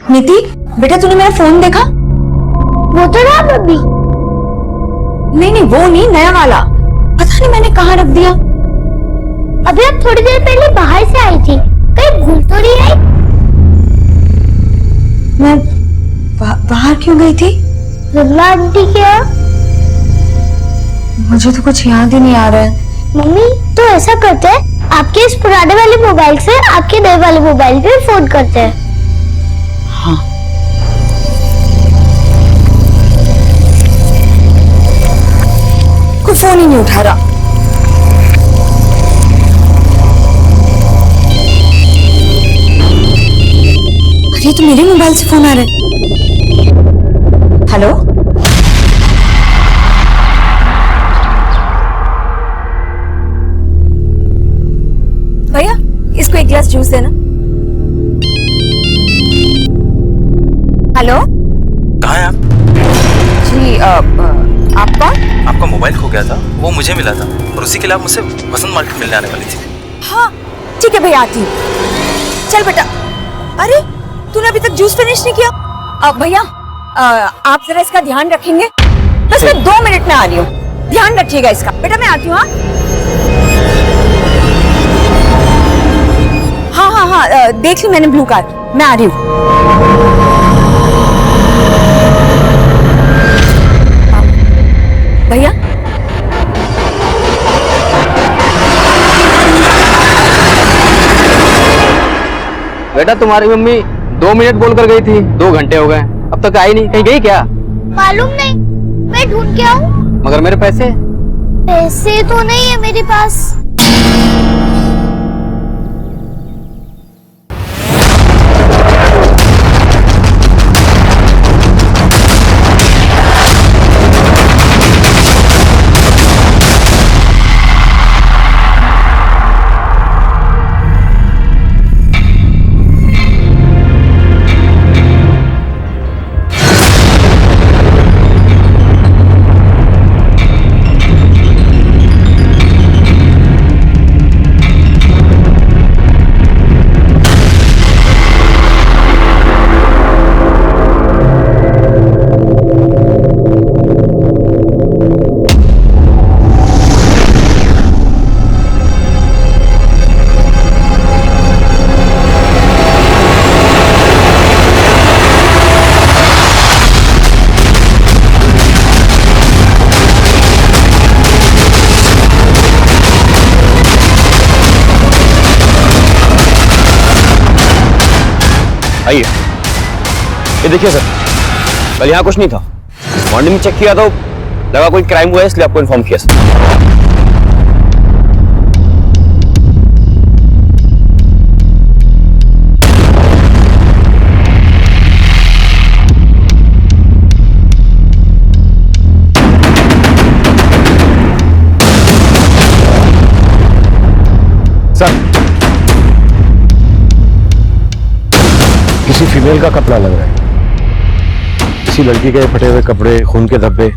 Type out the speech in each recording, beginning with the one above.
नीति बेटा तूने मेरा फोन देखा? वो तो रहा मम्मी। नहीं नहीं वो नहीं, नया वाला। पता नहीं मैंने कहाँ रख दिया। अभी आप थोड़ी देर पहले बाहर से आई थी, कहीं भूल तो नहीं आई? मैं बाहर क्यों गई थी? रुल्ला आंटी क्या? मुझे तो कुछ याद ही नहीं आ रहा है। मम्मी तो ऐसा करते हैं, आपके इस पुराने वाले मोबाइल से आपके नए वाले मोबाइल पे फोन करते हैं। हाँ कोई फोन ही नहीं उठा रहा। अरे तो मेरे मोबाइल से फोन आ रहा है। हेलो भैया इसको एक गिलास जूस देना। हेलो कहाँ हैं आप? जी आप कौन? आपका मोबाइल खो गया था, वो मुझे मिला था और उसी के लिए आप मुझसे वसंत मार्केट मिलने आने वाली थी। हाँ ठीक है भैया आती हूँ। चल बेटा। अरे तूने अभी तक जूस फिनिश नहीं किया? भैया आप जरा इसका ध्यान रखेंगे? बस मैं 2 मिनट में आ रही हूँ, ध्यान रखिएगा इसका। बेटा मैं आती हूँ। हाँ देख ली मैंने ब्लू कार, मैं आ रही हूँ। भैया बेटा तुम्हारी मम्मी 2 मिनट बोलकर गई थी, 2 घंटे हो गए, अब तक आई नहीं। कहीं गई क्या? मालूम नहीं, मैं ढूंढ के आऊं। मगर मेरे पैसे? पैसे तो नहीं है मेरे पास। आइए, ये देखिए सर, कल यहाँ कुछ नहीं था। मॉर्निंग में चेक किया तो लगा कोई क्राइम हुआ है, इसलिए आपको इन्फॉर्म किया सर। सर किसी फीमेल का कपड़ा लग रहा है, किसी लड़की के फटे हुए कपड़े, खून के धब्बे।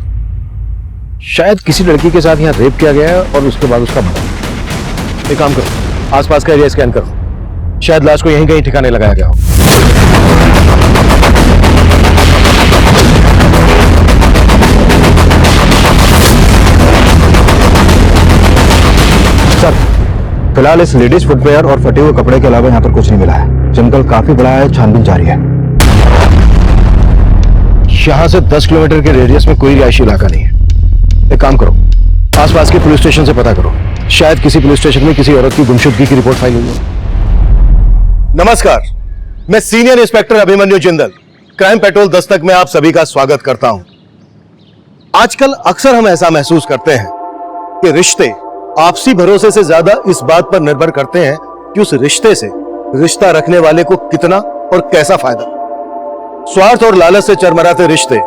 शायद किसी लड़की के साथ यहाँ रेप किया गया है और उसके बाद उसका मर्डर। एक काम करो, आसपास का एरिया स्कैन करो, शायद लाश को यहीं कहीं ठिकाने लगाया गया हो। सर फिलहाल इस लेडीज फुटवेयर और फटे हुए कपड़े के अलावा यहाँ पर कुछ नहीं मिला है। जंगल काफी बड़ा है, छानबीन जारी है। यहाँ से 10 किलोमीटर के रेडियस में कोई रिहायशी इलाका नहीं है। एक काम करो, आसपास के पुलिस स्टेशन से पता करो, शायद किसी पुलिस स्टेशन में किसी औरत की गुमशुदगी की रिपोर्ट फाइल हुई हो। नमस्कार, मैं senior inspector Abhimanyu Jindal, crime petrol Dastak में आप सभी का स्वागत करता हूं। आजकल अक्सर हम ऐसा महसूस करते हैं कि रिश्ते आपसी भरोसे से ज्यादा इस बात पर निर्भर करते हैं कि उस रिश्ते से रिश्ता रखने वाले को कितना और कैसा फायदा। स्वार्थ और लालच से चरमराते रिश्ते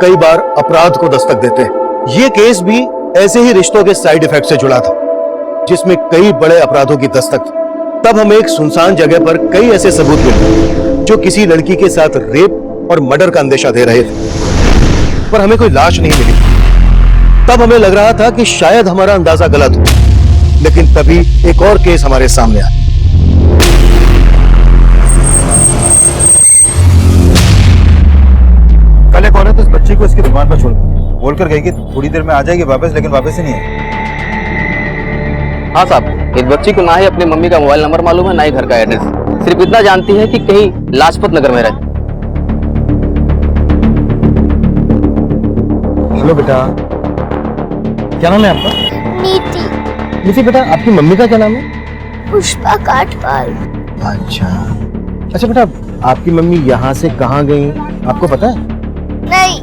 कई बार अपराध को दस्तक देते हैं। ये केस भी ऐसे ही रिश्तों के साइड इफेक्ट से जुड़ा था, जिसमें कई बड़े अपराधों की दस्तक थी। तब हमें एक सुनसान जगह पर कई ऐसे सबूत मिले जो किसी लड़की के साथ रेप और मर्डर का अंदेशा दे रहे थे, पर हमें कोई लाश नहीं मिली। तब हमें लग रहा था कि शायद हमारा अंदाजा गलत हो, लेकिन तभी एक और केस हमारे सामने आया। बोलकर गई कि थोड़ी देर में आ जाएगी वापस, लेकिन वापस ही नहीं है। हाँ साहब, इस बच्ची को ना ही अपनी मम्मी का मोबाइल नंबर मालूम है, ना ही घर का एड्रेस। सिर्फ इतना जानती है कि कहीं लाजपत नगर में रहती। हेलो बेटा, क्या नाम है आपका? नीति। नीति बेटा, आपकी मम्मी का क्या नाम है? पुष्पा काठपाल। अच्छा बेटा, आपकी मम्मी यहाँ से कहाँ गई आपको पता है? नहीं,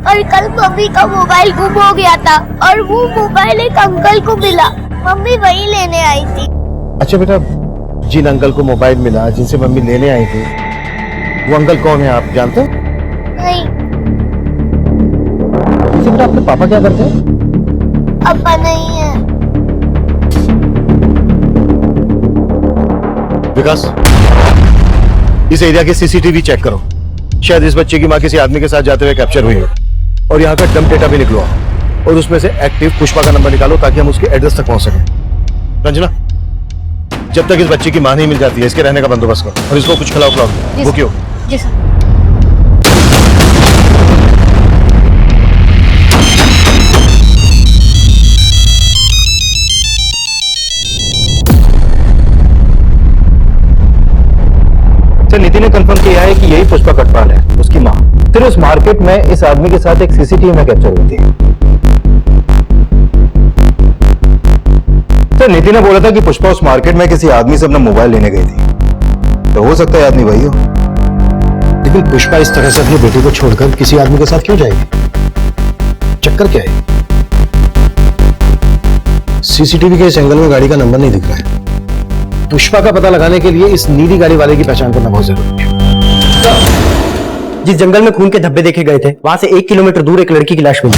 और कल मम्मी का मोबाइल गुम हो गया था और वो मोबाइल एक अंकल को मिला, मम्मी वही लेने आई थी। अच्छा बेटा, जिन अंकल को मोबाइल मिला, जिनसे मम्मी लेने आई थी, वो अंकल कौन है आप जानते हो? नहीं। अच्छा बेटा, आपके पापा क्या करते हैं? पापा नहीं है। विकास, इस एरिया के सीसीटीवी चेक करो। शायद इस बच्चे की माँ किसी आदमी के साथ जाते हुए कैप्चर हुई हो, और यहाँ का डंप डेटा भी निकलवाओ, और उसमें से एक्टिव पुष्पा का नंबर निकालो ताकि हम उसके एड्रेस तक पहुंच सकें। रंजना, जब तक इस बच्चे की माँ नहीं मिल जाती है, इसके रहने का बंदोबस्त करो, और इसको कुछ खिलाओ पिलाओ। वो क्यों? जी सर। सर, नीति ने कंफर्म किया है कि यही पुष्पा कटपाल है, उसकी माँ। फिर उस मार्केट में इस आदमी के साथ एक सीसीटीवी में कैप्चर हुई थी। सर, नीति ने बोला था कि पुष्पा उस मार्केट में किसी आदमी से अपना मोबाइल लेने गई थी, तो हो सकता है आदमी वही हो। लेकिन पुष्पा इस तरह से अपनी बेटी को छोड़कर किसी आदमी के साथ क्यों जाएगी? चक्कर क्या है? सीसीटीवी के इस एंगल में गाड़ी का नंबर नहीं दिख रहा है। पुष्पा का पता लगाने के लिए इस नीली गाड़ी वाले की पहचान करना बहुत जरूरी है। जिस जंगल में खून के धब्बे देखे गए थे, वहां से 1 किलोमीटर दूर एक लड़की की लाश मिली।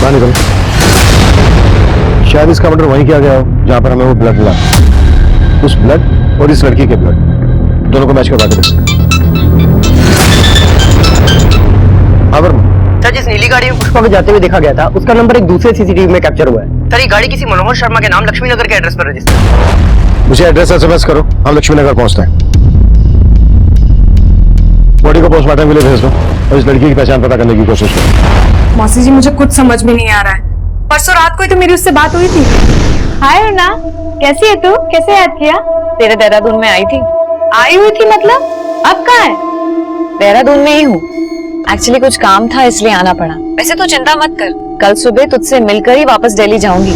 बाहर निकलो। शायद इसका मर्डर वहीं किया गया हो जहां पर हमें वो ब्लड मिला। उस ब्लड और इस लड़की के ब्लड दोनों को मैच करवा के देखो। सर, जिस नीली गाड़ी में पुष्पा को जाते हुए देखा गया था, उसका नंबर एक दूसरे सीसीटीवी में कैप्चर हुआ है। सर, ये गाड़ी किसी मनोहर शर्मा के नाम लक्ष्मी नगर के एड्रेस पर रजिस्टर है। मुझे एड्रेस एसएमएस करो, हम लक्ष्मी नगर पहुंचते हैं। बॉडी को पोस्टमार्टम के लिए भेज दो और इस लड़की की पहचान पता करने की कोशिश करो। मौसी जी, मुझे कुछ समझ में नहीं आ रहा है। परसों रात को ही तो मेरी उससे बात हुई थी। हाय अर्ना, कैसी है तू? कैसे याद किया? तेरे देहरादून में आई थी। आई हुई थी मतलब? अब कहाँ है? देहरादून में ही हूँ। एक्चुअली कुछ काम था इसलिए आना पड़ा। वैसे तो चिंता मत कर, कल सुबह तुझसे मिलकर ही वापस दिल्ली जाऊंगी।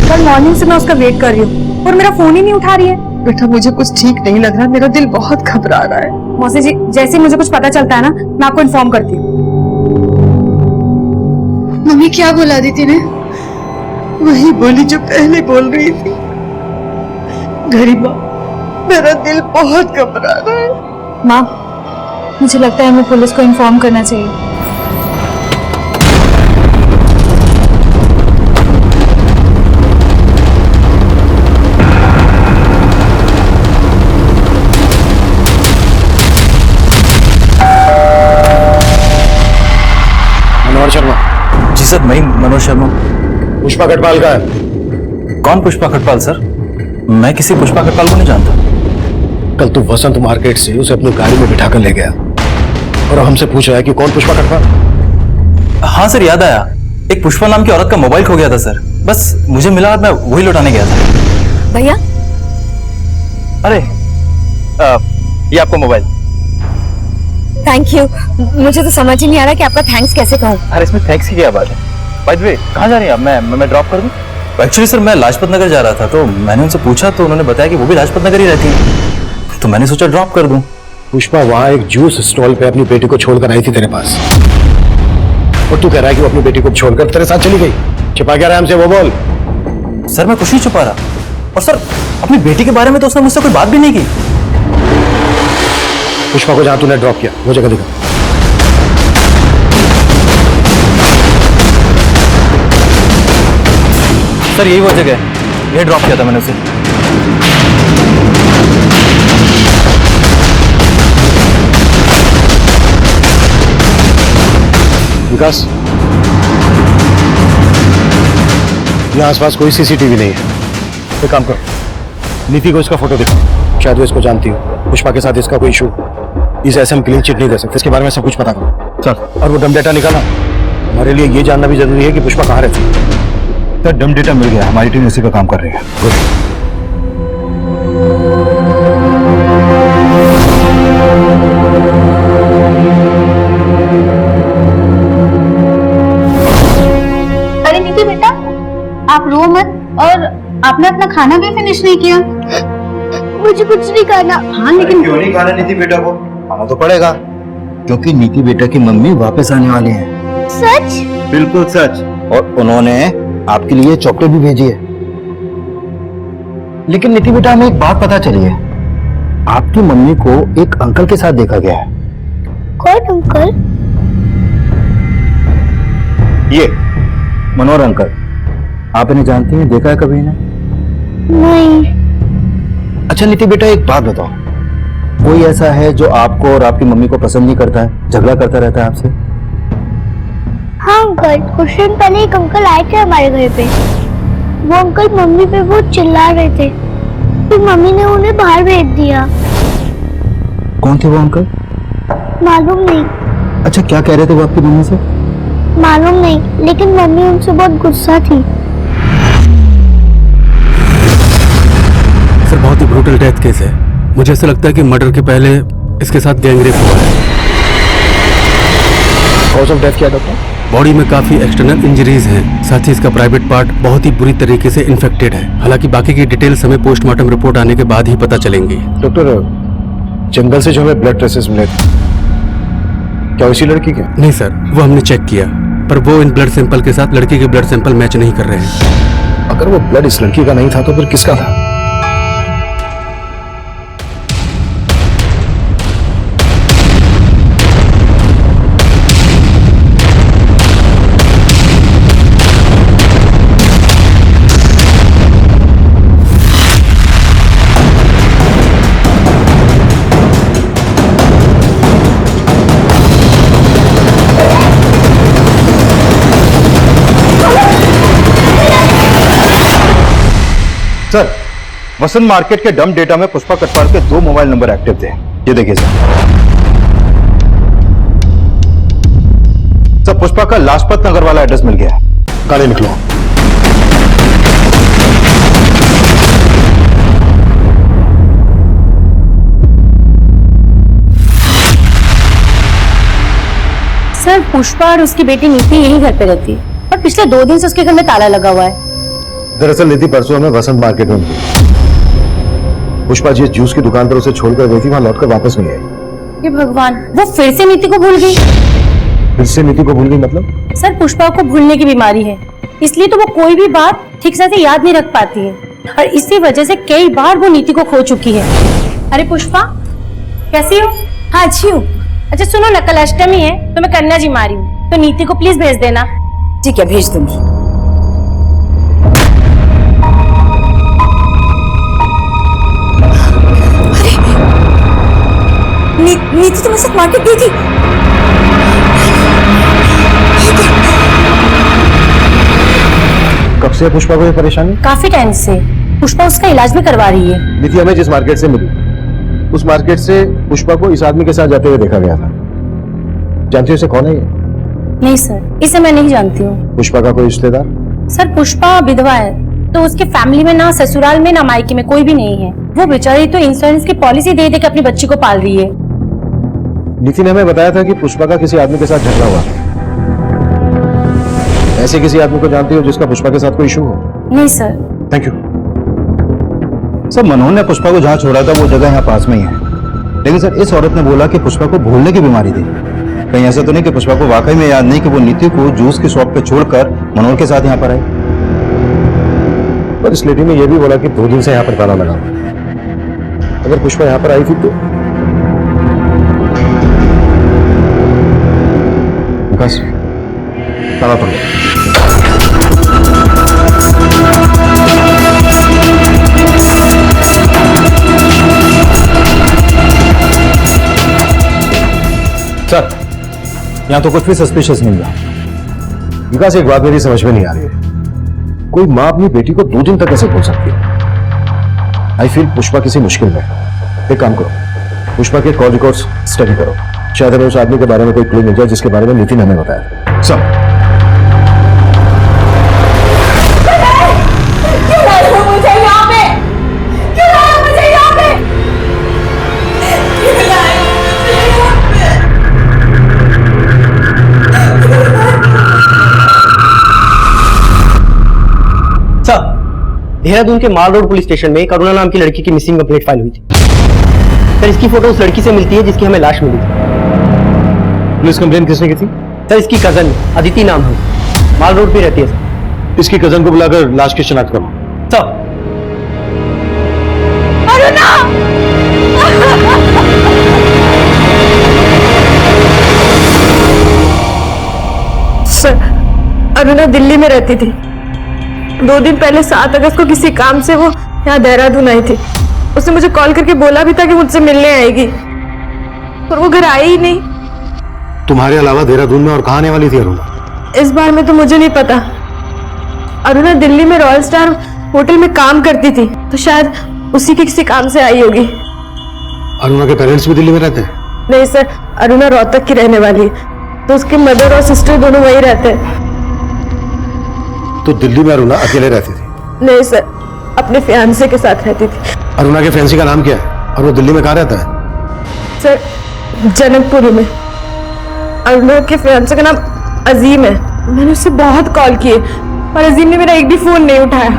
कल मॉर्निंग से मैं उसका वेट कर रही हूँ और मेरा फोन ही नहीं उठा रही है। बेटा, मुझे कुछ ठीक नहीं लग रहा, मेरा दिल बहुत घबरा रहा है। मौसी जी, जैसे ही मुझे कुछ पता चलता है ना, मैं आपको इन्फॉर्म करती हूँ। मम्मी क्या बोला दीदी ने? वही बोली जो पहले बोल रही थी। गरीबा, मेरा दिल बहुत घबरा रहा है। माँ, मुझे लगता है हमें पुलिस को इन्फॉर्म करना चाहिए। मनोहर शर्मा। जी सर, मैं ही मनोज शर्मा। पुष्पा कटपाल का है। कौन पुष्पा खटपाल सर? मैं किसी पुष्पा खटपाल को नहीं जानता। कल तू वसंत मार्केट से उसे अपनी गाड़ी में बिठा कर ले गया और हमसे पूछ रहा है कि कौन पुष्पा कटपाल? हाँ सर, याद आया। एक पुष्पा नाम की औरत का मोबाइल खो गया था सर। बस मुझे मिला और मैं वही लौटाने गया था। भैया, अरे ये आपका मोबाइल। Thank you. मुझे तो समझ ही नहीं आ रहा कि आपका थैंक्स कैसे कहूँ। अरे इसमें थैंक्स की क्या बात है? बाय द वे, कहाँ जा रही हैं आप? मैं ड्रॉप कर दूं? एक्चुअली सर, मैं लाजपत नगर जा रहा था, तो मैंने उनसे पूछा तो उन्होंने बताया कि वो भी लाजपत नगर ही रहती है, तो मैंने सोचा ड्रॉप कर दूं। पुष्पा वहां एक जूस स्टॉल पे अपनी बेटी को छोड़कर आई थी तेरे पास, और तू कह रहा है कि वो अपनी बेटी को छोड़कर तेरे साथ चली गई। छिपा क्या रहा है हमसे, वो बोल। सर, मैं कुछ नहीं छुपा रहा। और सर, अपनी बेटी के बारे में तो उसने मुझसे कोई बात भी नहीं की। पुष्पा को जहां तूने ड्रॉप किया वो जगह दिखा। सर, यही वो जगह है, ये ड्रॉप किया था मैंने उसे। विकास, यहाँ आसपास कोई सीसीटीवी नहीं है। एक काम करो, नीति को इसका फोटो दिखाओ, शायद वो इसको जानती हो। पुष्पा के साथ इसका कोई इशू, इस ऐसे हम क्लीन चिट नहीं दे सकते। इसके बारे में सब कुछ पता करो। सर, और वो डम डेटा निकाला, हमारे लिए ये जानना भी जरूरी है कि पुष्पा कहाँ रहती है। सर डम डेटा मिल गया, हमारी टीम उसी पे काम कर रही है। गुड। अरे नीति बेटा, आप रो मत। और आपने अपना खाना भी फिनिश नहीं किया। मुझे कुछ नहीं खाना। हाँ लेकिन क्यों नहीं खाना नीति बेटा को? खाना तो पड़ेगा, क्योंकि नीति बेटा की मम्मी वापस आने वाली हैं। सच? बिल्कुल सच। और उन्होंने आपके लिए चॉकलेट भी भेजी है। लेकिन नीति बेटा, हमें एक बात पता चली है, आपकी मम्मी को एक अंकल के साथ देखा गया है। कौन अंकल? ये मनोहर अंकल, आप इन्हें जानती हैं? देखा है कभी इन्हें? नहीं। अच्छा नीति बेटा, एक बात बताओ, कोई ऐसा है जो आपको और आपकी मम्मी को पसंद नहीं करता है, झगड़ा करता रहता है आपसे? हाँ अंकल, कुछ दिन पहले एक अंकल आए थे हमारे घर पे। वो अंकल मम्मी पे बहुत चिल्ला रहे थे, फिर मम्मी ने उन्हें बाहर भेज दिया। कौन थे वो अंकल? मालूम नहीं। अच्छा, क्या कह रहे थे वो आपकी मम्मी से? मालूम नहीं, लेकिन मम्मी उनसे बहुत गुस्सा थी। सर, बहुत ही ब्रूटल डेथ केस है। मुझे ऐसा लगता है कि मर्डर के पहले इसके साथ गैंगरेप हुआ है। कॉज ऑफ डेथ क्या डॉक्टर? बॉडी में काफी एक्सटर्नल इंजरीज हैं, साथ ही इसका प्राइवेट पार्ट बहुत ही बुरी तरीके से इन्फेक्टेड है। हालांकि बाकी की डिटेल्स हमें पोस्टमार्टम रिपोर्ट आने के बाद ही पता चलेंगी। डॉक्टर, जंगल से जो हमें ब्लड ट्रेसेस मिले थे, क्या उसी लड़की के? नहीं सर, वो हमने चेक किया, पर वो इन ब्लड सैंपल के साथ लड़की के ब्लड सैंपल मैच नहीं कर रहे हैं। अगर वो ब्लड इस लड़की का नहीं था तो फिर किसका था? सर, वसंत मार्केट के डम डेटा में पुष्पा कटवाल के 2 मोबाइल नंबर एक्टिव थे। ये देखिए सर। सर, पुष्पा का लाजपत नगर वाला एड्रेस मिल गया है। गाड़ी निकलो। सर, पुष्पा और उसकी बेटी नीति यही घर पे रहती है और पिछले 2 दिन से उसके घर में ताला लगा हुआ है। दरअसल नीति परसों हमें वसंत मार्केट में मिली। पुष्पा जिस जूस की दुकान पर उसे छोड़कर गई थी, वहां लौटकर वापस नहीं आई। हे भगवान, वो फिर से नीति को भूल गई। फिर से नीति को भूल गई मतलब? सर, पुष्पा को भूलने की बीमारी है, इसलिए तो वो कोई भी बात ठीक से याद नहीं रख पाती है और इसी वजह से कई बार वो नीति को खो चुकी है। अरे पुष्पा, कैसी हो? हाँ अच्छी हूँ। अच्छा सुनो ना, कल अष्टमी है तो मैं कन्या जी मारी हूँ, तो नीति को प्लीज भेज देना। ठीक है, भेज दूंगी। नीति तुम्हारे साथ मार्केट गई थी? कब से पुष्पा को ये परेशानी? काफी टाइम से। पुष्पा उसका इलाज भी करवा रही है। नीति हमें जिस मार्केट से मिली, उस मार्केट से पुष्पा को इस आदमी के साथ जाते हुए देखा गया था। जानती हो इसे कौन है ये? नहीं सर, इसे मैं नहीं जानती हूँ। पुष्पा का कोई रिश्तेदार? सर, पुष्पा विधवा है, तो उसके फैमिली में ना ससुराल में ना मायके में कोई भी नहीं है। वो बेचारी तो इंश्योरेंस की पॉलिसी दे दे के अपनी बच्ची को पाल रही है। नीति ने हमें बताया था कि पुष्पा का किसी आदमी के साथ झगड़ा हुआ। ऐसे किसी आदमी को जानती हो जिसका पुष्पा के साथ कोई इशू हो? नहीं सर। Thank you. सर, मनोहर ने पुष्पा को जहाँ छोड़ा था वो जगह यहाँ पास में ही है, लेकिन सर इस औरत ने बोला कि पुष्पा को भूलने की बीमारी थी। कहीं ऐसा तो नहीं कि पुष्पा को वाकई में याद नहीं कि वो नीति को जूस की शॉप पे छोड़कर मनोहर के साथ यहाँ पर आई? पर इस लेडी ने यह भी बोला कि 2 दिन से यहाँ पर ताला लगा हुआ। अगर पुष्पा यहाँ पर आई थी तो बस ताला तोड़ दो। सर, यहाँ तो कुछ भी सस्पिशियस नहीं हुआ। विकास, एक बात मेरी समझ में नहीं आ रही है। कोई माँ अपनी बेटी को 2 दिन तक कैसे भूल सकती है? आई फील पुष्पा किसी मुश्किल में है। एक काम करो, पुष्पा के कॉल रिकॉर्ड्स स्टडी करो, शायद हमें उस आदमी के बारे में कोई क्लू मिल जाए जिसके बारे में नितिन ने हमें बताया। सब देहरादून के माल रोड पुलिस स्टेशन में करुणा नाम की लड़की की मिसिंग कंप्लेंट फाइल हुई थी। सर इसकी फोटो उस लड़की से मिलती है जिसकी हमें लाश मिली थी। पुलिस कंप्लेन किसने की थी? सर इसकी कजन अदिति नाम है, माल रोड पे रहती है सर। इसकी कजन को बुलाकर लाश की शिनाख्त करो। सर सर, अरुणा दिल्ली में रहती थी। 2 दिन पहले 7 अगस्त को किसी काम से वो यहाँ देहरादून आई थी। उसने मुझे कॉल करके बोला भी था कि मुझसे मिलने आएगी, पर वो घर आई ही नहीं। तुम्हारे अलावा देहरादून में और कहाँ आने वाली थी अरुणा? इस बार में तो मुझे नहीं पता। अरुणा दिल्ली में रॉयल स्टार होटल में काम करती थी, तो शायद उसी के किसी काम से आई होगी। अरुणा के पेरेंट्स भी दिल्ली में रहते हैं? नहीं सर, अरुणा रोहतक की रहने वाली है, तो उसके मदर और सिस्टर दोनों वही रहते हैं। तो दिल्ली में अरुणा अकेले रहती थी? नहीं सर, अपने फियांसे के साथ रहती थी। अरुणा के फैंसी का नाम क्या है और वो दिल्ली में कहाँ रहता है? सर, जनकपुरी में। अरुणा के फियांसे का नाम अजीम है। मैंने उससे बहुत कॉल किए, पर अजीम ने मेरा एक भी फोन नहीं उठाया।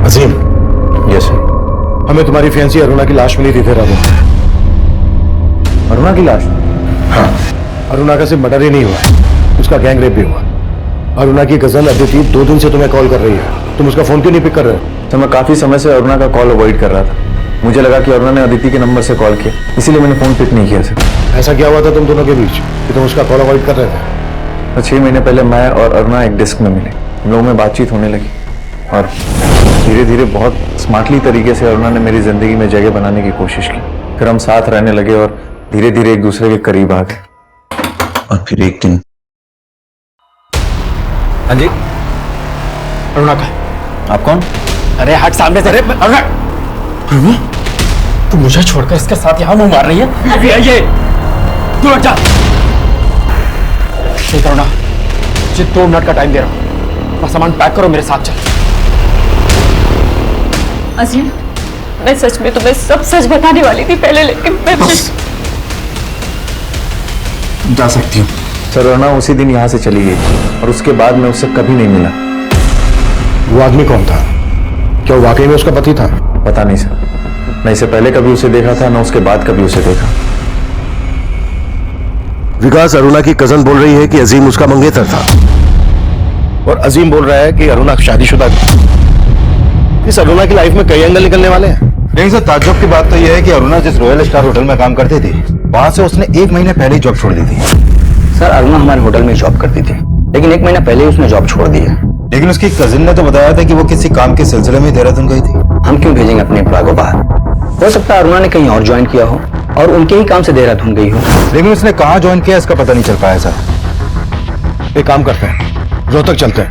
अजीम, यस सर। हमें तुम्हारी फैंसी अरुणा की लाश मिली थी देहरादून में। अरुणा की लाश? हाँ, अरुणा का सिर्फ मर्डर ही नहीं हुआ, उसका गैंग रेप भी हुआ। अरुणा की कजन अदिति 2 दिन से तुम्हें कॉल कर रही है, तुम उसका फोन क्यों नहीं पिक कर रहे हो? तो मैं काफी समय से अरुणा का कॉल अवॉइड कर रहा था। मुझे लगा कि अरुणा ने अदिति के नंबर से कॉल किया, इसीलिए मैंने फोन पिक नहीं किया सर। ऐसा क्या हुआ था तुम दोनों के बीच कि तुम उसका कॉल अवॉइड कर रहे थे? तो 6 महीने पहले मैं और अरुणा एक डिस्क में मिले, हम लोगों में बातचीत होने लगी और धीरे धीरे बहुत स्मार्टली तरीके से अरुणा ने मेरी जिंदगी में जगह बनाने की कोशिश की। फिर हम साथ रहने लगे और धीरे धीरे एक दूसरे के करीब आ गए। और फिर एक दिन। हाँ जी, अरुणा का? आप कौन? अरे हट सामने से। अरुणा, तू मुझे छोड़कर इसके साथ यहाँ मुंह मार रही है? अभी आइए, तू हट जा। ठीक अरुणा, मुझे 2 मिनट का टाइम दे रहा हूँ, अपना सामान पैक करो, मेरे साथ चल। अजीम, मैं सच में तुम्हें सब सच बताने वाली थी पहले, लेकिन मैं जा सकती हूँ। सर, अरुणा उसी दिन यहाँ से चली गई और उसके बाद मैं उससे कभी नहीं मिला। वो आदमी कौन था? क्या वो वाकई में उसका पति था? पता नहीं सर, न इससे पहले कभी उसे देखा था, न उसके बाद कभी उसे देखा। विकास, अरुणा की कजन बोल रही है कि अजीम उसका मंगेतर था और अजीम बोल रहा है कि अरुणा शादीशुदा थी। इस अरुणा की लाइफ में कई एंगल निकलने वाले हैं। लेकिन सर, ताज्जुब की बात तो यह है कि अरुणा जिस रॉयल स्टार होटल में काम करती थी, वहां से उसने 1 महीने पहले ही जॉब छोड़ दी थी। सर, अरुणा हमारे होटल में जॉब करती थी, लेकिन 1 महीना पहले ही उसने जॉब छोड़ दी है। लेकिन उसकी कजिन ने तो बताया था कि वो किसी काम के सिलसिले में देहरादून गई थी। हम क्यों भेजेंगे अपने एम्प्लॉय को बाहर? हो सकता है अरुणा ने कहीं और ज्वाइन किया हो और उनके ही काम से देहरादून गई हो। लेकिन उसने कहाँ ज्वाइन किया इसका पता नहीं चल पाया सर। एक काम करते हैं, रोहतक चलते हैं,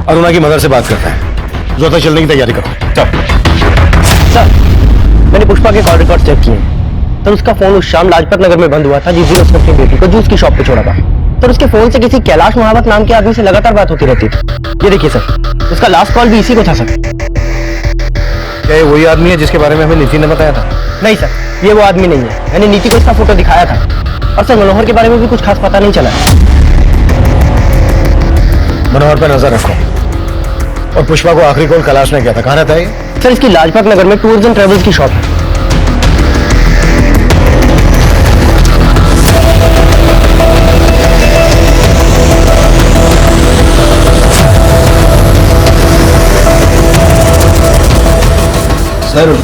अरुणा की मदर से बात करते हैं। रोहतक चलने की तैयारी करो। चल। सर, मैंने पुष्पा के कॉल रिकॉर्ड चेक किए, तो उसका फोन उस शाम लाजपत नगर में बंद हुआ था जिस दिन उसने अपनी बेटी को जूस की शॉप पे छोड़ा था। तो उसके फोन से किसी कैलाश महावत नाम के आदमी से लगातार बात होती रहती थी। ये देखिए सर, उसका लास्ट कॉल भी इसी को था सर। क्या ये वही आदमी है जिसके बारे में हमें नीति ने बताया था? नहीं सर, ये वो आदमी नहीं है। मैंने नीति को इसका फोटो दिखाया था और सर मनोहर के बारे में भी कुछ खास पता नहीं चला। मनोहर पर नजर रखो। और पुष्पा को आखिरी कॉल कैलाश ने किया था, कहाँ रहता है ये? सर, इसकी लाजपत नगर में टूर्स एंड ट्रेवल्स की शॉप है। सर,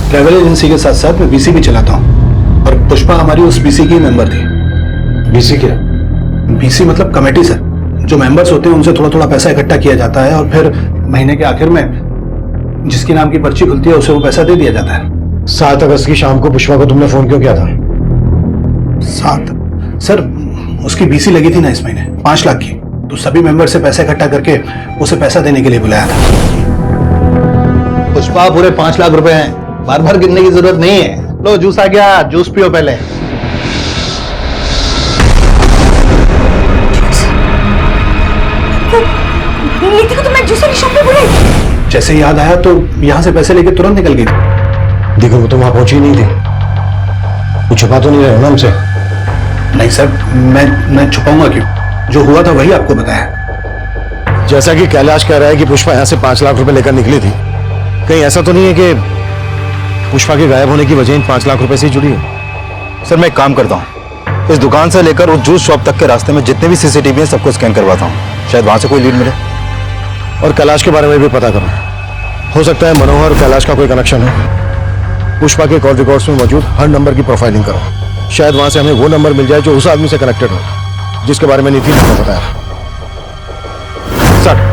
ट्रैवल एजेंसी के साथ साथ मैं बीसी भी चलाता हूँ और पुष्पा हमारी उस बीसी की मेंबर थी। बीसी क्या? बीसी मतलब कमेटी सर। जो मेंबर्स होते हैं उनसे थोड़ा थोड़ा पैसा इकट्ठा किया जाता है और फिर महीने के आखिर में जिसके नाम की पर्ची खुलती है उसे वो पैसा दे दिया जाता है। 7 अगस्त की शाम को पुष्पा को तुमने फोन क्यों किया था? 7 सर, उसकी बीसी लगी थी ना इस महीने 5 लाख की, तो सभी मेंबर से पैसा इकट्ठा करके उसे पैसा देने के लिए बुलाया था। पुष्पा पूरे 5 लाख रुपए हैं, बार बार गिनने की जरूरत नहीं है। लो जूस आ गया, जूस पियो पहले। नीति को तो मैं जूस वाली शॉप पे बुलाई। जैसे याद आया तो यहाँ से पैसे लेके तुरंत निकल गई। देखो वो तो वहां पहुंची ही नहीं थी। वो छुपा तो नहीं रहे हो ना हमसे? नहीं सर, मैं छुपाऊंगा क्यों? जो हुआ था वही आपको बताया। जैसा कि कैलाश कह रहा है कि पुष्पा यहाँ से 5 लाख रुपए लेकर निकली थी, कहीं ऐसा तो नहीं है कि पुष्पा के गायब होने की वजह इन 5 लाख रुपए से ही जुड़ी है? सर मैं एक काम करता हूँ, इस दुकान से लेकर उस जूस शॉप तक के रास्ते में जितने भी सीसीटीवी हैं सबको स्कैन करवाता हूँ, शायद वहां से कोई लीड मिले। और कैलाश के बारे में भी पता करो, हो सकता है मनोहर और कैलाश का कोई कनेक्शन है। पुष्पा के कॉल रिकॉर्ड्स में मौजूद हर नंबर की प्रोफाइलिंग करो, शायद वहां से हमें वो नंबर मिल जाए जो उस आदमी से कनेक्टेड हो जिसके बारे में नीति ने बताया। सर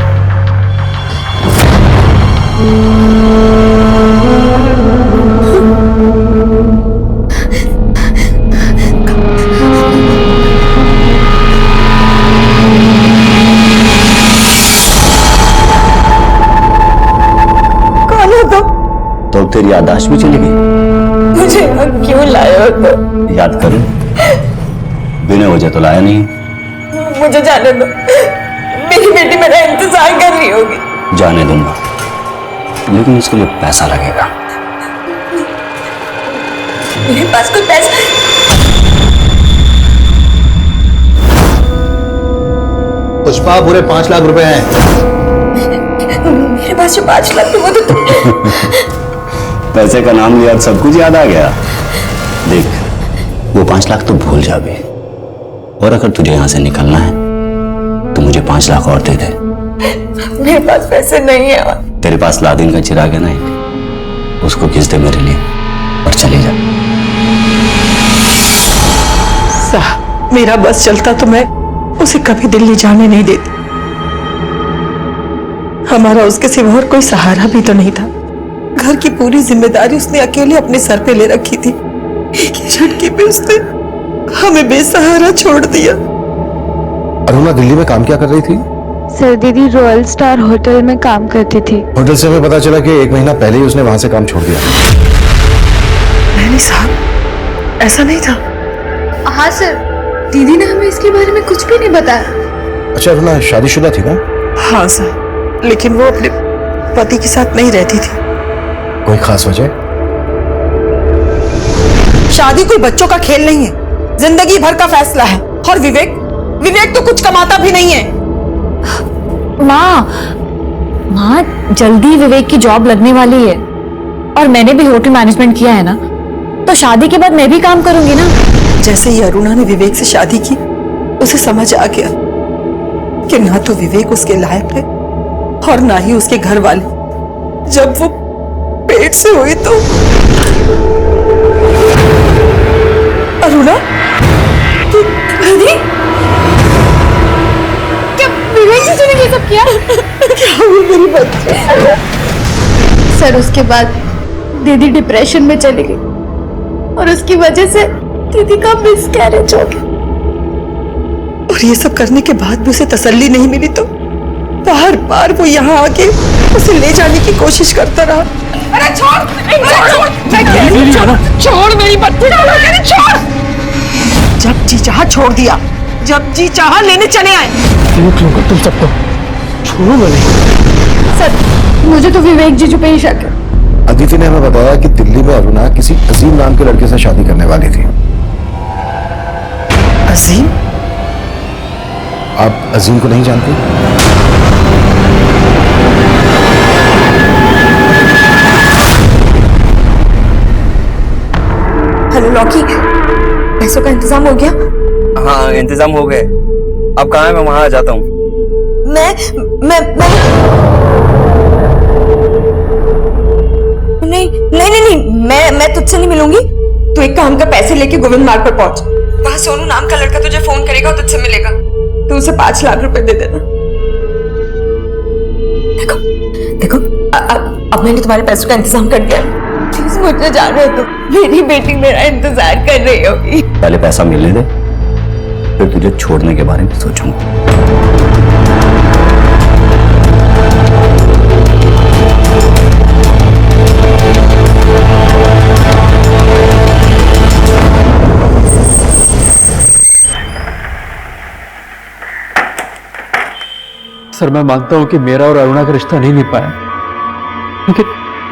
तो तेरी याददाश्त भी चली गई। मुझे यहाँ क्यों लाया हो तो? याद करूं, बिना वजह तो लाया नहीं। मुझे जाने दो, मेरी बेटी मेरा इंतजार कर रही होगी। जाने दूंगा, लेकिन इसके लिए पैसा लगेगा। मेरे पास कोई पैसा? पुष्पा पूरे 5 लाख रुपए हैं। मेरे पास जो 5 लाख थे वो तो पैसे का नाम लिया, सब कुछ याद आ गया। देख, वो 5 लाख तो भूल जा बे, और अगर तुझे यहां से निकलना है तो मुझे 5 लाख और दे दे। मेरे पास पैसे नहीं है। तेरे पास लादिन का चिराग है ना, उसको खींच दे मेरे लिए और चली जा। साहब, मेरा बस चलता तो मैं उसे कभी दिल्ली जाने नहीं देती। हमारा उसके सिवा और कोई सहारा भी तो नहीं था। घर की पूरी जिम्मेदारी उसने अकेले अपने सर पे ले रखी थी। एक ही झटके पे उसने हमें बेसहारा छोड़ दिया। अरुणा दिल्ली में काम क्या कर रही थी? सर दीदी रॉयल स्टार होटल में काम करती थी। होटल से हमें पता चला कि 1 महीना पहले ही उसने वहां से काम छोड़ दिया। नहीं साहब, ऐसा नहीं था। हाँ सर, दीदी ने हमें इसके बारे में कुछ भी नहीं बताया। अच्छा, अरुणा शादीशुदा थी ना? हाँ सर, लेकिन वो अपने पति के साथ नहीं रहती थी। कोई खास वजह? शादी कोई बच्चों का खेल नहीं है, जिंदगी भर का फैसला है। और विवेक तो कुछ कमाता भी नहीं है। माँ जल्दी विवेक की जॉब लगने वाली है, और मैंने भी होटल मैनेजमेंट किया है ना, तो शादी के बाद मैं भी काम करूंगी ना। जैसे ही अरुणा ने विवेक से शादी की, उसे समझ आ गया कि ना तो विवेक उसके लायक है और ना ही उसके घर वाले। जब वो पेट से हुई तो अरुणा, दीदी, क्या विवेक जी ने ये सब किया? क्या हुई मेरी बच्ची? सर उसके बाद दीदी डिप्रेशन में चली गई और उसकी वजह से दीदी का मिसकैरेज हो गया। और ये सब करने के बाद भी उसे तसल्ली नहीं मिली तो बार बार वो यहाँ आके उसे ले जाने की कोशिश करता रहा। अरे छोड़ मेरी बच्ची, छोड़। जब जी चाहा छोड़ दिया, जब जी चाहा लेने चले आए। रोक लूंगा तुम सबको, छोड़ूंगा नहीं। सर मुझे तो विवेक जीजू पे ही शक है। अदिति ने हमें बताया कि दिल्ली में अरुणा किसी अजीम नाम के लड़के से शादी करने वाली थी। अजीम? आप अजीम को नहीं जानते? हेलो लॉकी, पैसों का इंतजाम हो गया? हाँ, इंतजाम हो गए। अब कहाँ है? मैं वहां आ जाता हूँ। मैं नहीं, मैं तुझसे नहीं मिलूंगी। तू एक काम कर, पैसे लेके गोविंद मार्ग पर पहुंच। वहां सोनू नाम का लड़का तुझे फोन करेगा और तुझसे मिलेगा। तू उसे 5 लाख रुपए दे देना। देखो, अब मैंने तुम्हारे पैसों का इंतजाम कर दिया। प्लीज मुझे जाने दो, मेरी बेटी मेरा इंतजार कर रही होगी। पहले पैसा मिलने दे, फिर तुझे छोड़ने के बारे में सोचूंगा। सर मैं मानता हूं कि मेरा और अरुणा का रिश्ता नहीं निभ पाया, लेकिन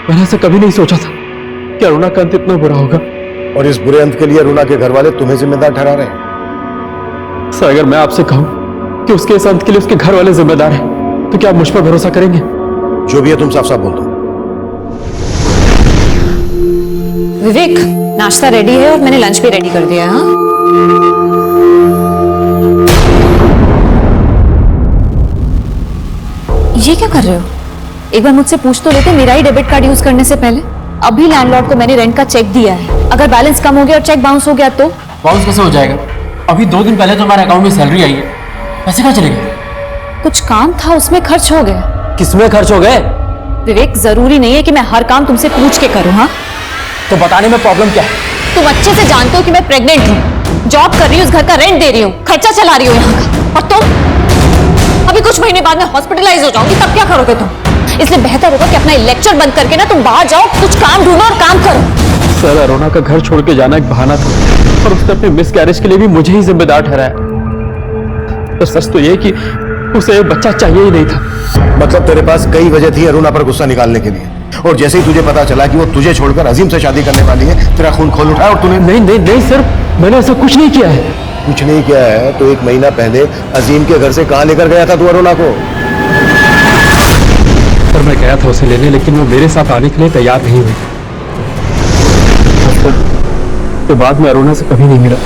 मैंने ऐसा कभी नहीं सोचा था कि अरुणा का अंत इतना बुरा होगा। और इस बुरे अंत के लिए अरुणा के घर वाले तुम्हें जिम्मेदार ठहरा रहे हैं। सर अगर मैं आपसे कहूं कि उसके इस अंत के लिए उसके घर वाले जिम्मेदार हैं, तो क्या आप मुझ पर भरोसा करेंगे? जो भी है तुम साफ साफ बोल दो। विवेक, नाश्ता रेडी है और मैंने लंच भी रेडी कर दिया है। हाँ, ये क्या कर रहे हो? एक बार मुझसे पूछ तो लेते मेरा ही डेबिट कार्ड यूज करने से पहले। अभी लैंडलॉर्ड को मैंने रेंट का चेक दिया है, अगर बैलेंस कम हो गया और चेक बाउंस हो गया तो? बाउंस कैसे हो जाएगा? अभी 2 दिन पहले तो हमारे अकाउंट में सैलरी आई है, पैसे कहाँ चले गए? कुछ काम था उसमें खर्च हो गए। किसमें खर्च हो गए? विवेक, जरूरी नहीं है कि मैं हर काम तुमसे पूछ के करूँ। हाँ, तो बताने में प्रॉब्लम क्या है? तुम अच्छे से जानते हो कि मैं प्रेग्नेंट हूँ, जॉब कर रही हूँ, उस घर का रेंट दे रही हूँ, खर्चा चला रही हूँ यहाँ का, और तुम अभी कुछ महीने बाद में हॉस्पिटलाइज हो जाओगी, तब क्या करोगे तुम? इसलिए बेहतर होगा कि अपना लेक्चर बंद करके ना तुम बाहर जाओ, कुछ काम ढूंढो और काम करो। सर अरुणा का घर छोड़ के जाना एक बहाना था, और उसने अपने मिस कैरेज के लिए भी मुझे ही जिम्मेदार ठहराया। तो सच तो ये कि उसे एक बच्चा चाहिए ही नहीं था। मतलब तेरे पास कई वजह थी अरुणा पर गुस्सा निकालने के लिए, और जैसे ही तुझे पता चला कि वो तुझे छोड़कर अजीम से शादी करने वाली है, तेरा खून खोल उठा और तूने नहीं सर, मैंने ऐसा कुछ नहीं किया है। कुछ नहीं किया है तो 1 महीना पहले अजीम के घर से कहाँ लेकर गया था तू अरुणा को? सर मैं गया था उसे लेने, लेकिन वो मेरे साथ आने के लिए तैयार नहीं हुई। तो बाद में अरुणा से कभी नहीं मिला।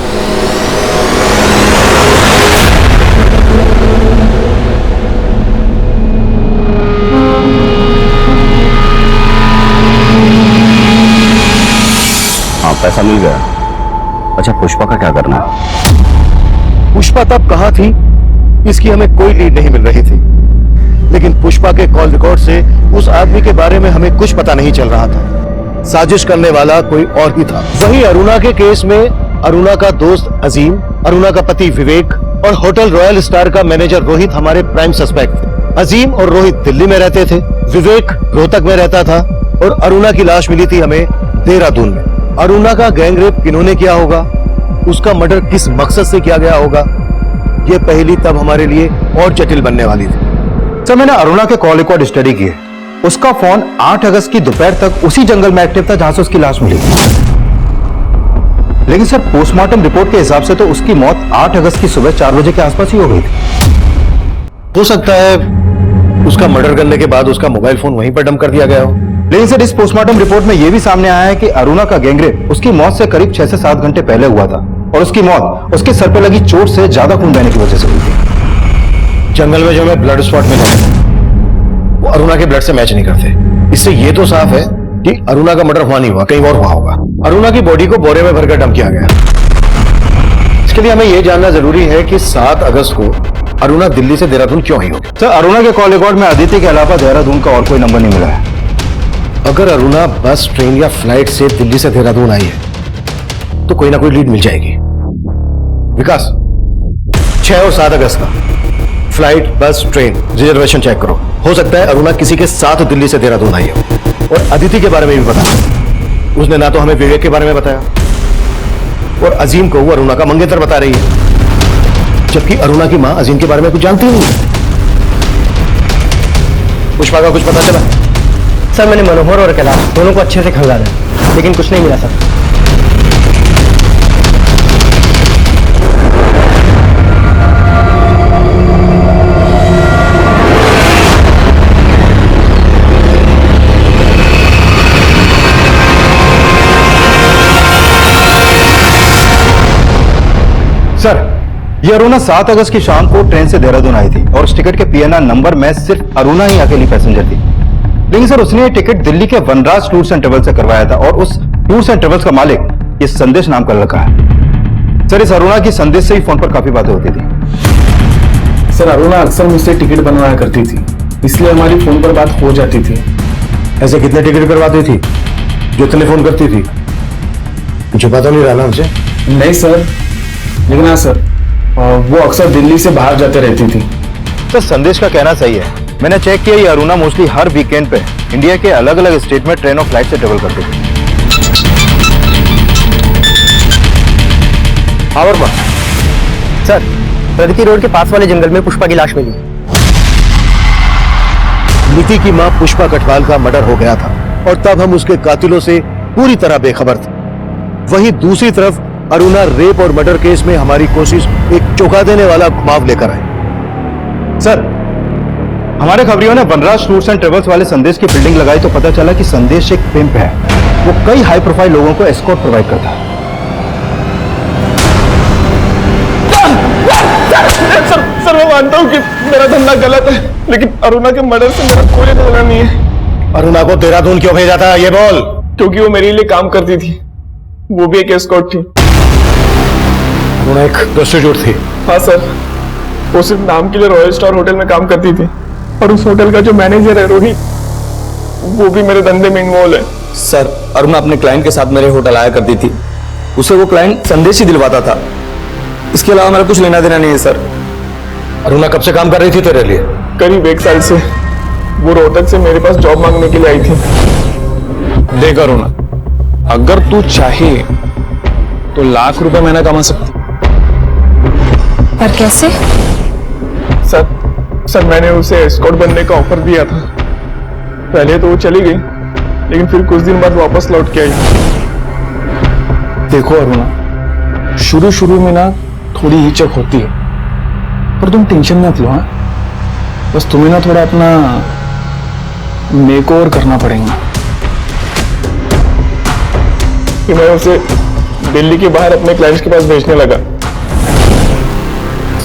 हाँ, पैसा मिल गया। अच्छा, पुष्पा का क्या करना है? पुष्पा तब कहाँ थी इसकी हमें कोई लीड नहीं मिल रही थी, लेकिन पुष्पा के कॉल रिकॉर्ड से उस आदमी के बारे में हमें कुछ पता नहीं चल रहा था। साजिश करने वाला कोई और ही था। वहीं अरुणा के केस में अरुणा का दोस्त अजीम, अरुणा का पति विवेक और होटल रॉयल स्टार का मैनेजर रोहित हमारे प्राइम सस्पेक्ट। अजीम और रोहित दिल्ली में रहते थे, विवेक रोहतक में रहता था, और अरुणा की लाश मिली थी हमें देहरादून में। अरुणा का गैंगरेप किन्होंने किया होगा, उसका मर्डर किस मकसद से किया गया होगा, ये पहली तब हमारे लिए और जटिल बनने वाली थी। सर मैंने अरुणा के कॉल रिकॉर्ड स्टडी किए। उसका फोन 8 अगस्त की दोपहर तक उसी जंगल में एक्टिव था जहां से उसकी लाश मिली। लेकिन सर पोस्टमार्टम रिपोर्ट के हिसाब से तो उसकी मौत 8 अगस्त की सुबह 4 बजे के आसपास ही हो गई थी। हो सकता है उसका मर्डर करने के बाद उसका मोबाइल फोन वहीं पर डंप कर दिया गया हो। लेकिन सर इस पोस्टमार्टम रिपोर्ट में यह भी सामने आया है कि अरुणा का गैंगरेप उसकी मौत से करीब 6 से 7 घंटे पहले हुआ था, और उसकी मौत उसके सर पर लगी चोट से ज्यादा खून बहने की वजह से हुई थी। जंगल में जो हमें ब्लड स्पॉट मिले वो अरुणा के ब्लड से मैच नहीं करते। इससे ये तो साफ है कि अरुणा का मर्डर हुआ नहीं हुआ, कहीं और हुआ होगा। अरुणा की बॉडी को बोरे में भरकर डंप किया गया। इसके लिए हमें यह जानना जरूरी है कि 7 अगस्त को अरुणा दिल्ली से देहरादून क्यों आई होगी। सर अरुणा के कॉल रिकॉर्ड में अदिति के अलावा देहरादून का और कोई नंबर नहीं मिला है। अगर अरुणा बस, ट्रेन या फ्लाइट से दिल्ली से देहरादून आई है तो कोई ना कोई लीड मिल जाएगी। विकास, 6 और 7 अगस्त का फ्लाइट, बस, ट्रेन रिजर्वेशन चेक करो। हो सकता है अरुणा किसी के साथ दिल्ली से देहरादून आई हो। और अदिति के बारे में भी पता, उसने ना तो हमें विवेक के बारे में बताया और अजीम को वो अरुणा का मंगेतर बता रही है, जबकि अरुणा की मां अजीम के बारे में कुछ जानती ही नहीं। पुष्पा का कुछ पता चला? सर मैंने मनोहर और कैलाश दोनों को अच्छे से खंगाला, लेकिन कुछ नहीं मिला सर। सर ये अरुणा 7 अगस्त की शाम को ट्रेन से देहरादून आई थी, और उस टिकट के PNR नंबर में सिर्फ अरुणा ही अकेली पैसेंजर थी। लेकिन सर उसने ये टिकट दिल्ली के वनराज टूर्स एंड ट्रेवल्स से करवाया था, और उस टूर्स एंड ट्रेवल्स का मालिक ये संदेश नाम का लड़का है। सर इस अरुणा की संदेश से ही फोन पर काफी बातें होती थी। सर अरुणा अक्सर मुझसे टिकट बनवाया करती थी, इसलिए हमारी फोन पर बात हो जाती थी। ऐसे कितने टिकट करवाती थी? जो टेलीफोन करती थी, छुपा तो नहीं रहा ना हमसे? नहीं सर, लेकिन हाँ सर, वो अक्सर दिल्ली से बाहर जाते रहती थी। तो संदेश का कहना सही है। मैंने चेक किया, ये अरुणा मोस्टली हर वीकेंड पे इंडिया के अलग अलग स्टेट में ट्रेन और फ्लाइट से ट्रेवल करती थी। और बात सर, प्रगति रोड के पास वाले जंगल में पुष्पा की लाश मिली। नीति की मां पुष्पा कटवाल का मर्डर हो गया था और तब हम उसके कातिलों से पूरी तरह बेखबर थे। वहीं दूसरी तरफ अरुणा रेप और मर्डर केस में हमारी कोशिश एक चौंका देने वाला घुमाव लेकर आई। सर, हमारे खबरियों ने वनराज टूर्स एंड ट्रेवल्स वाले संदेश की बिल्डिंग लगाई तो पता चला कि संदेश एक पिंप है। वो कई हाई प्रोफाइल लोगों को एस्कॉर्ट प्रोवाइड करता है। सर मैं मानता हूँ कि मेरा धंधा गलत है, लेकिन अरुणा के मर्डर से मेरा कोई लेना नहीं है। अरुणा को देहरादून क्यों भेजा था, ये बोल। क्योंकि वो मेरे लिए काम करती थी, वो भी एक एस्कॉर्ट थी। अरुणा एक प्रोस्टिट्यूट थी? हाँ सर, वो सिर्फ नाम के लिए रॉयल स्टार होटल में काम करती थी, और उस होटल का जो मैनेजर है रोहित, वो भी मेरे धंधे में इन्वॉल्व है। सर, अरुणा अपने क्लाइंट के साथ मेरे होटल आया करती थी, उसे वो क्लाइंट संदेश ही दिलवाता था। इसके अलावा मेरा कुछ लेना देना नहीं है सर। अरुणा कब से काम कर रही थी तेरे लिए? करीब 1 साल से। वो रोहतक से मेरे पास जॉब मांगने के लिए आई थी। देख अरुणा, अगर तू चाहे तो लाख रुपए महीना कमा सकती। पर कैसे? सर मैंने उसे एस्कॉर्ट बनने का ऑफर दिया था। पहले तो वो चली गई, लेकिन फिर कुछ दिन बाद वापस लौट के आई। देखो अरुणा, शुरू में ना थोड़ी हिचक होती है, पर तुम टेंशन मत लो। हाँ, बस तुम्हें ना थोड़ा अपना मेकओवर करना पड़ेगा। कि मैं उसे दिल्ली के बाहर अपने क्लाइंट्स के पास भेजने लगा।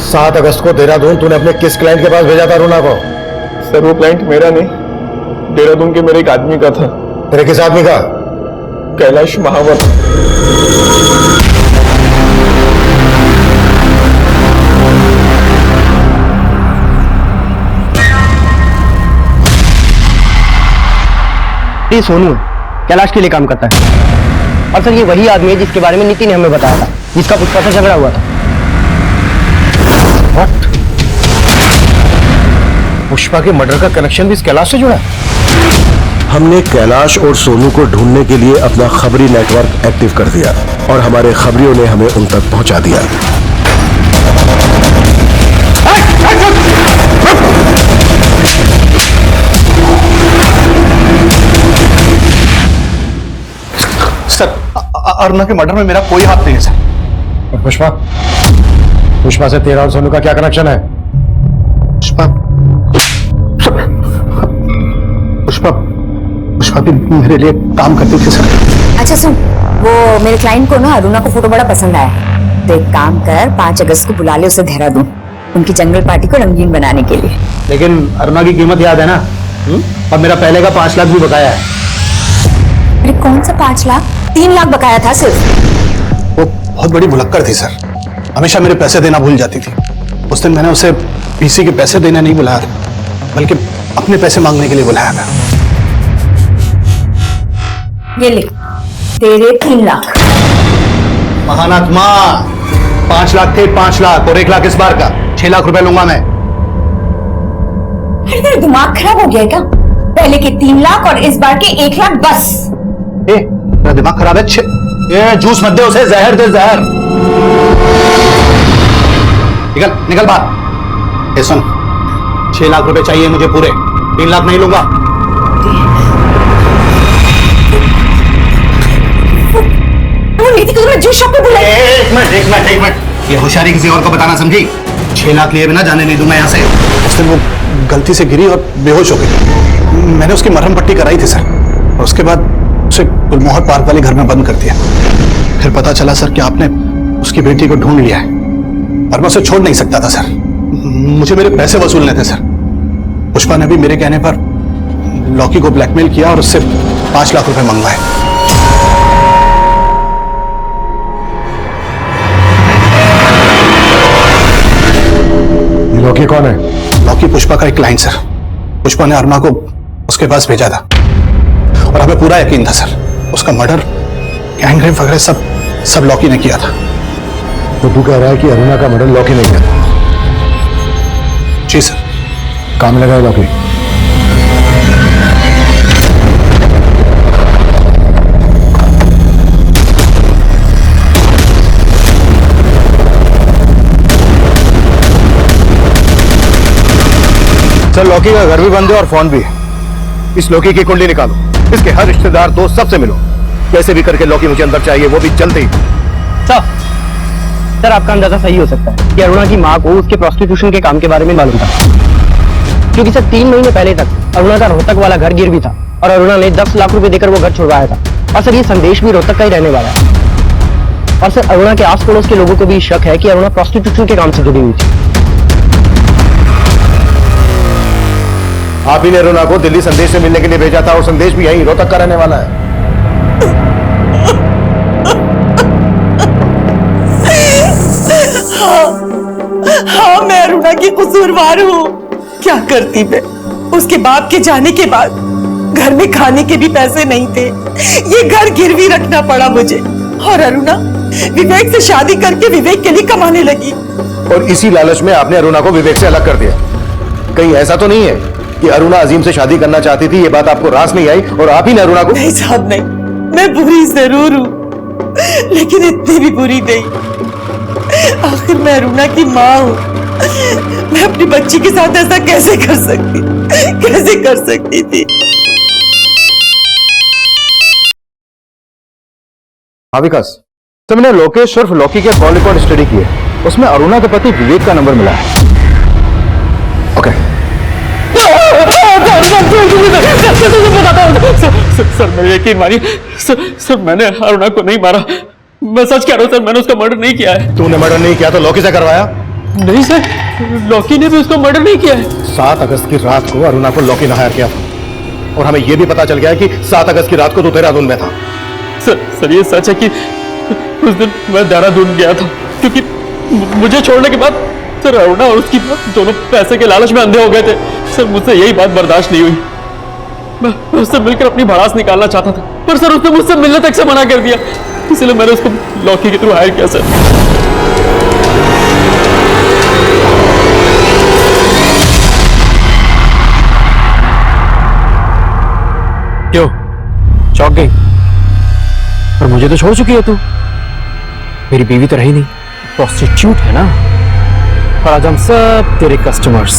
7 अगस्त को देहरादून तूने अपने किस क्लाइंट के पास भेजा था अरुणा को? सर वो क्लाइंट मेरा नहीं, देहरादून के मेरे एक आदमी का था। तेरे किस आदमी का? कैलाश महावत। ये सोनू कैलाश के लिए काम करता है, और सर ये वही आदमी है जिसके बारे में नीति ने हमें बताया था, जिसका पुष्पा से झगड़ा हुआ था। What? पुष्पा के मर्डर का कनेक्शन भी इस कैलाश से जुड़ा है? हमने कैलाश और सोनू को ढूंढने के लिए अपना खबरी नेटवर्क एक्टिव कर दिया और हमारे खबरियों ने हमें उन तक पहुंचा दिया। सर, अरुणा के मर्डर में मेरा कोई हाथ नहीं है सर। और पुष्पा से तेरा और सोनू का क्या कनेक्शन है? पुष्पा भी मेरे लिए काम करती थी सर। अच्छा सुन, वो मेरे क्लाइंट को ना अरुणा को फोटो बड़ा पसंद आया है, तो एक काम कर, 5 अगस्त को बुला ले उसे देहरादून, उनकी जंगल पार्टी को रंगीन बनाने के लिए। लेकिन अरुणा की कीमत याद है ना? अब मेरा पहले का 5 लाख भी बकाया है। अरे कौन सा 5 लाख? 3 लाख बकाया था सिर्फ। वो बहुत बड़ी भुलक्कड़ थी सर, हमेशा मेरे पैसे देना भूल जाती थी। उस दिन मैंने उसे पीसी के पैसे देने नहीं बुलाया था, बल्कि अपने पैसे मांगने के लिए बुलाया था। ये ले तेरे 3 लाख। महानात्मा, 5 लाख थे, 5 लाख और 1 लाख इस बार का, 6 लाख रुपए लूंगा मैं। अरे तेरा दिमाग खराब हो गया है क्या? पहले के 3 लाख और इस बार के 1 लाख बस। मेरा दिमाग खराब है। ये जूस मत दे उसे, जहर दे, जहर। निकल बाहर। सुन, 6 लाख रुपए चाहिए मुझे पूरे, 3 लाख नहीं लूंगा। नीति को तुमने जूस शॉप पे बुलाया? एक मिनट, ये होशियारी किसी और को बताना समझी? 6 लाख लिए बिना जाने नहीं दूंगा यहाँ से। उस दिन वो गलती से गिरी और बेहोश हो गई। मैंने उसकी मरहम पट्टी कराई थी सर, और उसके बाद उसे गुलमोहर पार्क वाले घर में बंद कर दिया। फिर पता चला सर कि आपने उसकी बेटी को ढूंढ लिया है, और मैं उसे छोड़ नहीं सकता था सर। मुझे मेरे पैसे वसूलने थे सर। पुष्पा ने भी मेरे कहने पर लॉकी को ब्लैकमेल किया और उससे 5 लाख रुपए मंगवाए। लॉकी कौन है? लॉकी पुष्पा का एक क्लाइंट सर। पुष्पा ने अरुणा को उसके पास भेजा था, और हमें पूरा यकीन था सर उसका मर्डर, गैंग रेप वगैरह सब लॉकी ने किया था। तो तू कह रहा है कि अरुणा का मर्डर लॉकी ने किया? जी सर। काम लगा है लॉकी? सर लॉकी का घर भी बंद है और फोन भी है। इस लॉकी की कुंडली निकालो, इसके हर रिश्तेदार दोस्त सबसे मिलो, कैसे भी करके लॉकी मुझे अंदर चाहिए, वो भी जल्दी। सर आपका अंदाजा सही हो सकता है कि अरुणा की माँ को उसके प्रोस्टिट्यूशन के काम के बारे में मालूम था, क्योंकि सर 3 महीने पहले तक अरुणा का रोहतक वाला घर गिरवी था और अरुणा ने 10 लाख रुपए देकर वो घर छुड़वाया था। और सर ये संदेश भी रोहतक का ही रहने वाला है। और सर अरुणा के आस पड़ोस के लोगों को भी शक है कि अरुणा प्रोस्टिट्यूशन के काम से जुड़ी हुई थी। आप ही ने अरुणा को दिल्ली संदेश से मिलने के लिए भेजा था और संदेश भी यही रोहतक का रहने वाला है। हाँ मैं अरुणा की कसूरवार हूँ। क्या करती मैं? उसके बाप के जाने के बाद घर में खाने के भी पैसे नहीं थे, ये घर गिरवी रखना पड़ा मुझे। और अरुणा विवेक से शादी करके विवेक के लिए कमाने लगी। और इसी लालच में आपने अरुणा को विवेक से अलग कर दिया। कहीं ऐसा तो नहीं है कि अरुणा अजीम से शादी करना चाहती थी, ये बात आपको रास नहीं आई और आप ही ने अरुणा को? नहीं साहब नहीं, मैं बुरी जरूर हूँ लेकिन इतनी भी बुरी नहीं। आखिर मैं अरुणा की माँ हूँ, मैं अपनी बच्ची के साथ ऐसा कैसे कर सकती थी? हाँ विकास, तो मैंने लोकेश उर्फ लॉकी के कॉल रिकॉर्ड स्टडी किए, उसमें अरुणा के पति विवेक का नंबर मिला है। ओके सर मेरे यकीन मानिए, सर मैंने अरुणा को नहीं मारा। मैं सच कह रहा हूँ सर, मैंने उसका मर्डर नहीं किया है। तूने मर्डर नहीं किया तो लॉकी से करवाया? नहीं सर, लॉकी ने भी उसका मर्डर नहीं किया है। 7 अगस्त की रात को अरुणा को लॉकी ने हायर किया था और हमें यह भी पता चल गया कि 7 अगस्त की रात को तू देहरादून में था। सर ये सच है कि उस दिन मैं देहरादून गया था, क्योंकि मुझे छोड़ने के बाद सर अरुणा और उसकी दोनों पैसे के लालच में अंधे हो गए थे। सर मुझसे यही बात बर्दाश्त नहीं हुई, मैं उससे मिलकर अपनी भड़ास निकालना चाहता था, पर सर उसने मुझसे मिलने तक से मना कर दिया, इसलिए मैंने उसको लॉकी के थ्रू हायर किया। सर क्यों चौंक गई? पर मुझे तो छोड़ चुकी है तू, मेरी बीवी तो रही नहीं, प्रोस्टिट्यूट है ना। और आज हम सब तेरे कस्टमर्स।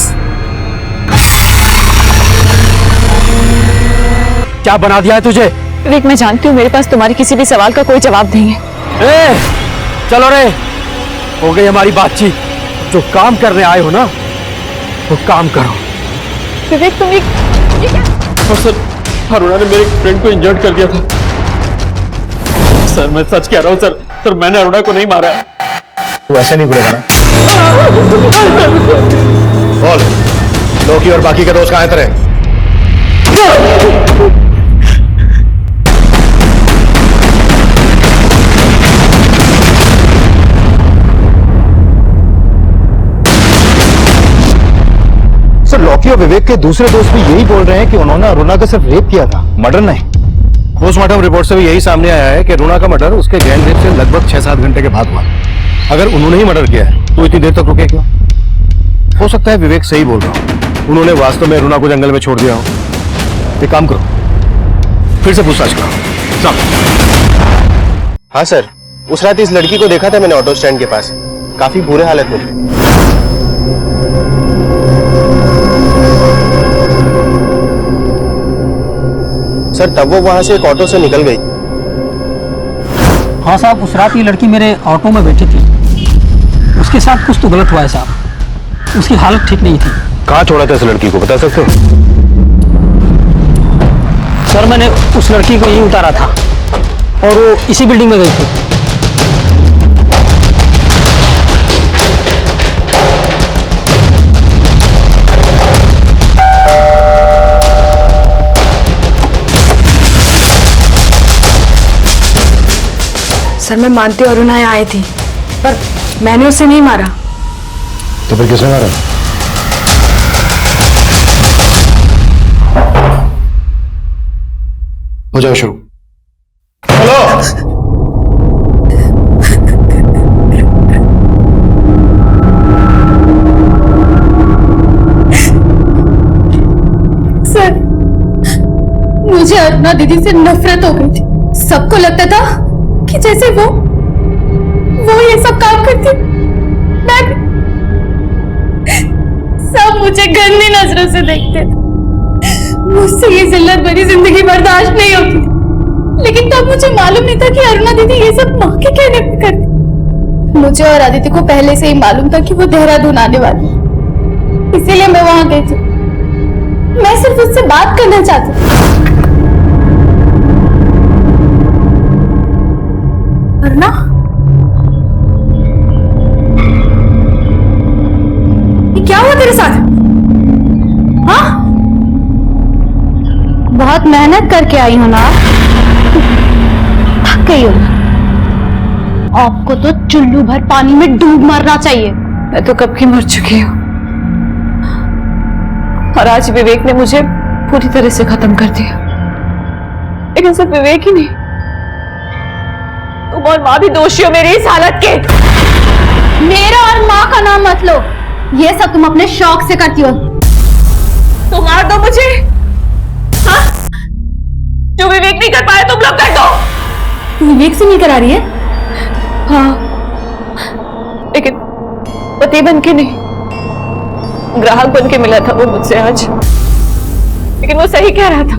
क्या बना दिया है तुझे? विवेक मैं जानती हूँ मेरे पास तुम्हारे किसी भी सवाल का कोई जवाब नहीं है। चलो रे, हो गई हमारी बातचीत। जो काम करने आए हो ना, वो काम करो। विवेक तुम ये क्या? और सर अरुणा ने मेरे फ्रेंड को इंजर्ड कर दिया था। सर मैं सच कह रहा हूँ सर, मैंने अरुणा को नहीं मारा। तू ऐसे नहीं बोलेगा ना? बोल, लॉकी और बाकी के दोस्त कहां हैं तेरे? सर लॉकी और विवेक के दूसरे दोस्त भी यही बोल रहे हैं कि उन्होंने अरुणा का सिर्फ रेप किया था, मर्डर नहीं। पोस्टमार्टम रिपोर्ट से भी यही सामने आया है कि अरुणा का मर्डर उसके गैंग रेप से लगभग 6-7 घंटे के बाद हुआ। अगर उन्होंने ही मर्डर किया है तो इतनी देर तक रुके क्यों? हो सकता है विवेक सही बोल रहा हो, उन्होंने वास्तव में अरुणा को जंगल में छोड़ दिया हो। एक काम करो, फिर से पूछताछ करो। हाँ सर, उस रात इस लड़की को देखा था मैंने ऑटो स्टैंड के पास, काफी बुरे हालत में थे। सर तब वो वहां से एक ऑटो से निकल गई। हाँ साहब, उस रात ये लड़की मेरे ऑटो में बैठी थी, उसके साथ कुछ तो गलत हुआ है साहब, उसकी हालत ठीक नहीं थी। कहाँ छोड़ा था इस लड़की को, बता सकते हो? सर मैंने उस लड़की को यहीं उतारा था और वो इसी बिल्डिंग में गई थी। सर मैं मानती हूँ अरुणा यहाँ आई थी, पर मैंने उसे नहीं मारा। तो फिर किसने मारा? हो जाओ शुरू। सर, मुझे अरुणा दीदी से नफरत हो गई थी। सबको लगता था कि जैसे वो ये सब काम करती, मैं भी। सब मुझे गंदी नजरों से देखते थे। मुझसे ये जिल्लत भरी जिंदगी बर्दाश्त नहीं होती थी। लेकिन तब मुझे मालूम नहीं था कि अरुणा दीदी ये सब माँ के कहने पे करती। मुझे और आदित्य को पहले से ही मालूम था कि वो देहरादून आने वाली है, इसीलिए मैं वहां गई थी। मैं सिर्फ उससे बात करना चाहती थी। अरुणा, ये क्या हुआ तेरे साथ? हाँ, बहुत मेहनत करके आई हो ना, थक गई हो। आपको तो चुल्लू भर पानी में डूब मरना चाहिए। मैं तो कब की मर चुकी हूँ, और आज विवेक ने मुझे पूरी तरह से खत्म कर दिया। लेकिन सिर्फ विवेक ही नहीं, तुम और माँ भी दोषी हो मेरी इस हालत के। मेरा और माँ का नाम मत लो, ये सब तुम अपने शौक से करती हो। तो मार दो मुझे, हाँ? जो विवेक नहीं कर पाया तुम लोग कर दो। विवेक से नहीं करा रही है? हाँ, लेकिन पति बन के नहीं, ग्राहक बन के मिला था वो मुझसे आज। लेकिन वो सही कह रहा था,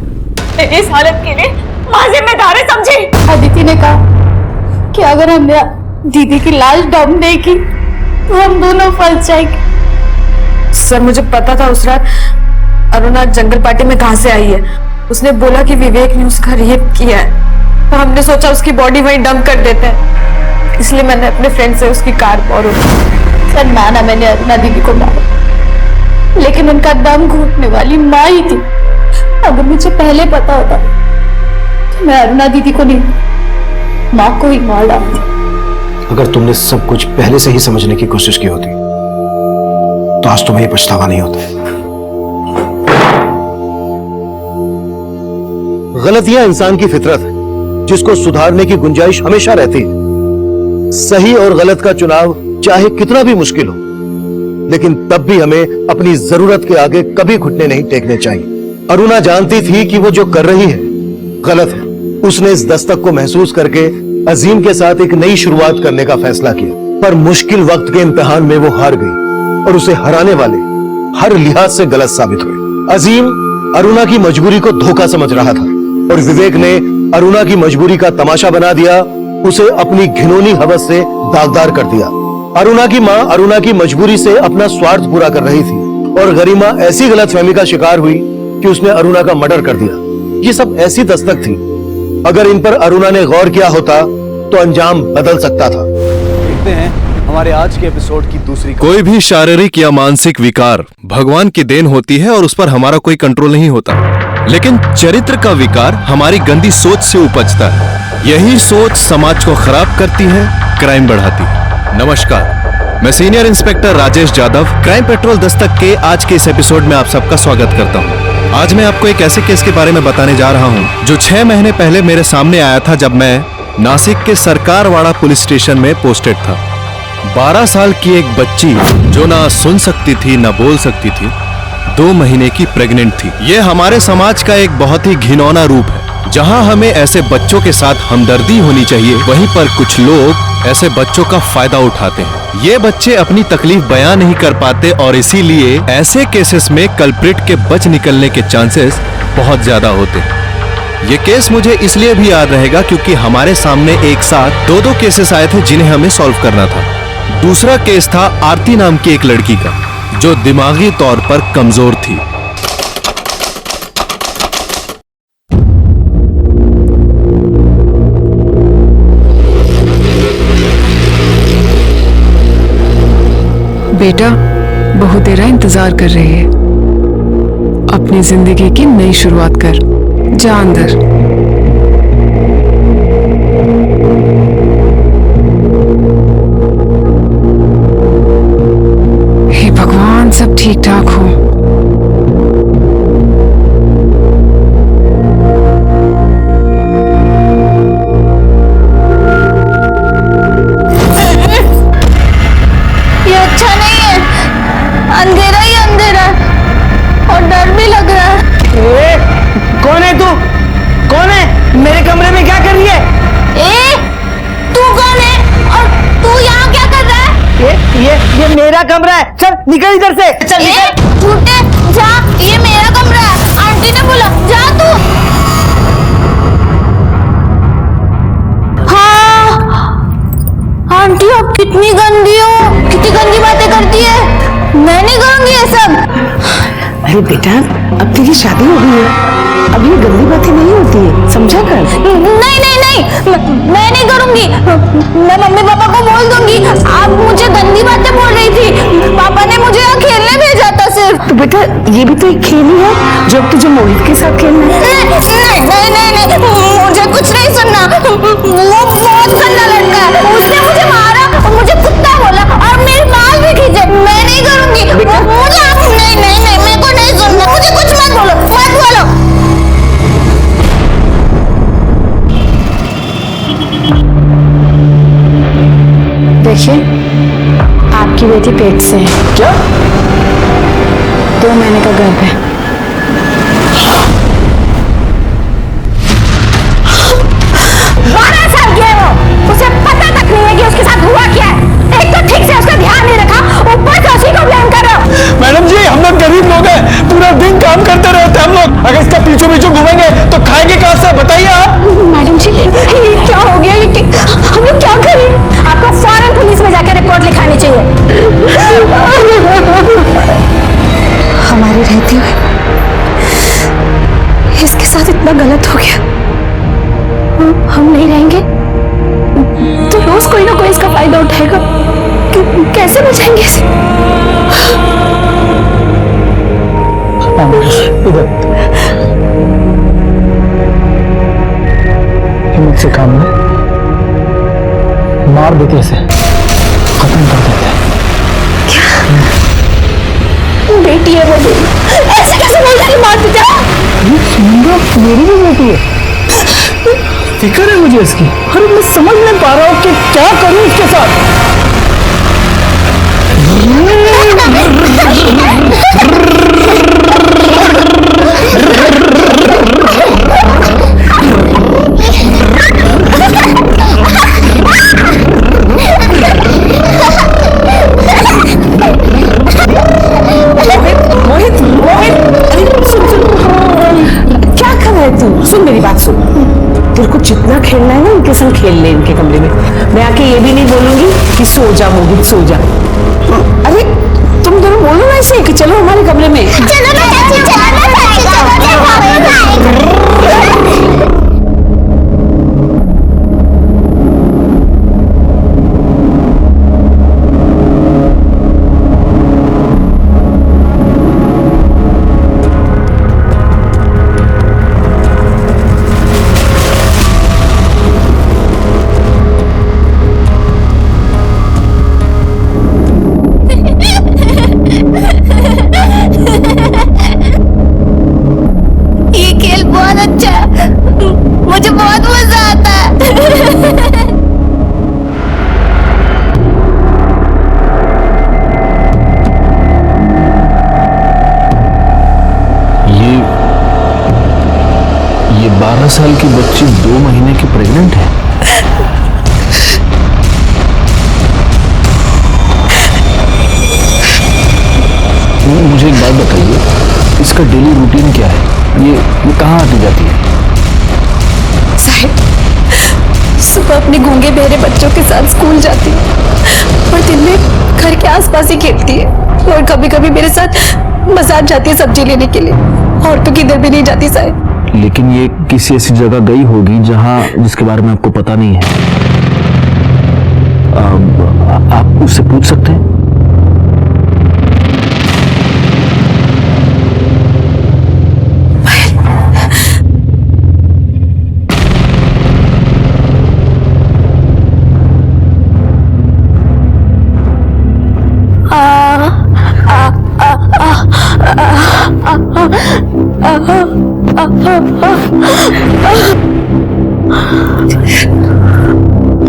मेरी इस हालत के लिए माँ जिम्मेदार है, समझी? अदिति ने कहा कि अगर हमने दीदी की लाश डंप नहीं की तो हम दोनों फंस जाएंगे। सर, मुझे पता था उस रात अरुणा जंगल पार्टी में कहां से आई है। उसने बोला कि विवेक ने उसका रेप किया है, तो हमने सोचा उसकी बॉडी वहीं डंप कर देते हैं, इसलिए मैंने अपने फ्रेंड से उसकी कार बोरो की। सर, माना मैंने अरुणा दीदी को मारा, लेकिन उनका दम घुटने वाली माँ ही थी। अगर मुझे पहले पता होता तो मैं अरुणा दीदी को नहीं, माँ को ही मार डालती। अगर तुमने सब कुछ पहले से ही समझने की कोशिश की होती तो आज तुम्हें ये पछतावा नहीं होता। गलतियां इंसान की फितरत है, जिसको सुधारने की गुंजाइश हमेशा रहती है। सही और गलत का चुनाव चाहे कितना भी मुश्किल हो, लेकिन तब भी हमें अपनी जरूरत के आगे कभी घुटने नहीं टेकने चाहिए। अरुणा जानती थी कि वो जो कर रही है गलत है। उसने इस दस्तक को महसूस करके अजीम के साथ एक नई शुरुआत करने का फैसला किया, पर मुश्किल वक्त के इम्तिहान में वो हार गई और उसे हराने वाले हर लिहाज से गलत साबित हुए। अजीम अरुणा की मजबूरी को धोखा समझ रहा था और विवेक ने अरुणा की मजबूरी का तमाशा बना दिया, उसे अपनी घिनौनी हवस से दागदार कर दिया। अरुणा की मां अरुणा की मजबूरी से अपना स्वार्थ पूरा कर रही थी और गरिमा ऐसी गलतफहमी का शिकार हुई कि उसने अरुणा का मर्डर कर दिया। ये सब ऐसी दस्तक थी, अगर इन पर अरुणा ने गौर किया होता तो अंजाम बदल सकता था। देखते हैं हमारे आज के एपिसोड की दूसरी। कोई भी शारीरिक या मानसिक विकार भगवान की देन होती है और उस पर हमारा कोई कंट्रोल नहीं होता, लेकिन चरित्र का विकार हमारी गंदी सोच से उपजता है। यही सोच समाज को खराब करती है, क्राइम बढ़ाती है। नमस्कार, मैं senior inspector Rajesh Jadhav crime petrol Dastak के आज के इस एपिसोड में आप सबका स्वागत करता हूं। आज मैं आपको एक ऐसे केस के बारे में बताने जा रहा हूं जो 6 महीने पहले मेरे सामने आया था, जब मैं नासिक के सरकारवाड़ा पुलिस स्टेशन में पोस्टेड था। 12 साल की एक बच्ची जो ना सुन सकती थी ना बोल सकती थी, 2 महीने की प्रेग्नेंट थी। ये हमारे समाज का एक बहुत ही घिनौना रूप है। जहां हमें ऐसे बच्चों के साथ हमदर्दी होनी चाहिए, वहीं पर कुछ लोग ऐसे बच्चों का फायदा उठाते हैं। ये बच्चे अपनी तकलीफ बयां नहीं कर पाते और इसीलिए ऐसे केसेस में कल्प्रिट के बच निकलने के चांसेस बहुत ज्यादा होते हैं। ये केस मुझे इसलिए भी याद रहेगा क्योंकि हमारे सामने एक साथ 2 केसेस आए थे जिन्हें हमें सॉल्व करना था। दूसरा केस था आरती नाम की एक लड़की का, जो दिमागी तौर पर कमजोर थी। बेटा, बहू तेरा इंतजार कर रही है। अपनी जिंदगी की नई शुरुआत कर, जा अंदर। हे भगवान, सब ठीक ठाक हो। ये अच्छा नहीं है, अंधेरा ही अंधेरा और डर भी लग रहा है। निकल इधर से। चल निकल। झूठे जा, ये मेरा कमरा है, आंटी ने बोला जा तू। हाँ आंटी आप कितनी गंदी हो, कितनी गंदी बातें करती है। मैं नहीं करूंगी ये सब। अरे बेटा अब तेरी शादी हो गई है, अब ये गंदी बातें नहीं होती है, समझा कर। नहीं नहीं नहीं, मैं नहीं करूंगी। मैं मम्मी पापा को बोल दूंगी आप मुझे गंदी बातें बोल रही थी। पापा ने मुझे यहाँ खेलने भेजा था सिर्फ। तो बेटा ये भी तो एक खेल ही है जो अब तुझे मोहित के साथ खेलना है। नहीं नहीं नहीं नहीं, मुझे कुछ नहीं सुनना। वो बहुत गंदा लड़का है, उसने मुझे मारा, मुझे कुत्ता बोला और मेरी बाल भी खींचे। मैं नहीं करूंगी। मुझे नहीं नहीं नहीं, मेरे को नहीं सुनना। मुझे कुछ मत बोलो, मत बोलो। देखिए आपकी बेटी पेट से है। क्या? 2 महीने का गर्भ है। उसे पता तक नहीं है कि उसके साथ हुआ क्या है। एक तो ठीक से उसका ध्यान नहीं रखा, ऊपर से उसी को ब्लेम कर रहे हो। मैडम जी हम लोग गरीब लोग हैं, पूरा दिन काम करते रहते हैं हम लोग। अगर इसका पीछू पीछू घूमेंगे तो खाएंगे कहाँ से, बताइए आप। मैडम जी ये क्या हो गया, ये हम लोग क्या करें? आपको फौरन पुलिस में जाकर रिपोर्ट लिखानी चाहिए। हमारे रहते हुए इसके साथ इतना गलत हो गया। हम नहीं रहेंगे तो रोज कोई ना कोई इसका फायदा उठाएगा। कैसे बचाएंगे इसे? मुझसे काम में मार देते इसे, खत्म कर देते। बेटी है वो, ऐसे कैसे बोल रही मार देते? मेरी भी बेटी है, फिक्र है मुझे इसकी। अरे मैं समझ नहीं पा रहा हूँ कि क्या करूँ इसके साथ। सुन मेरी बात सुन, तेरे को जितना खेलना है ना उनके संग खेल ले इनके कमरे में। मैं आके ये भी नहीं बोलूंगी कि सो जा मोहित सो जा। अरे तुम दोनों बोलो ना ऐसे कि चलो हमारे कमरे में। चलो ना चाची, चलो ना चाची, मुझे बहुत मजा आता है। ये 12 साल की बच्ची 2 महीने की प्रेग्नेंट है। मुझे एक बात बताइए, इसका डेली रूटीन क्या है? ये कहाँ आती जाती है? साहिब सुबह अपने गूंगे बहरे बच्चों के साथ स्कूल जाती है और दिन में घर के आसपास ही खेलती है और कभी कभी मेरे साथ बाजार जाती है सब्जी लेने के लिए। और तो किधर भी नहीं जाती साहिब। लेकिन ये किसी ऐसी जगह गई होगी जहां जिसके बारे में आपको पता नहीं है। आप उससे पूछ सकते हैं।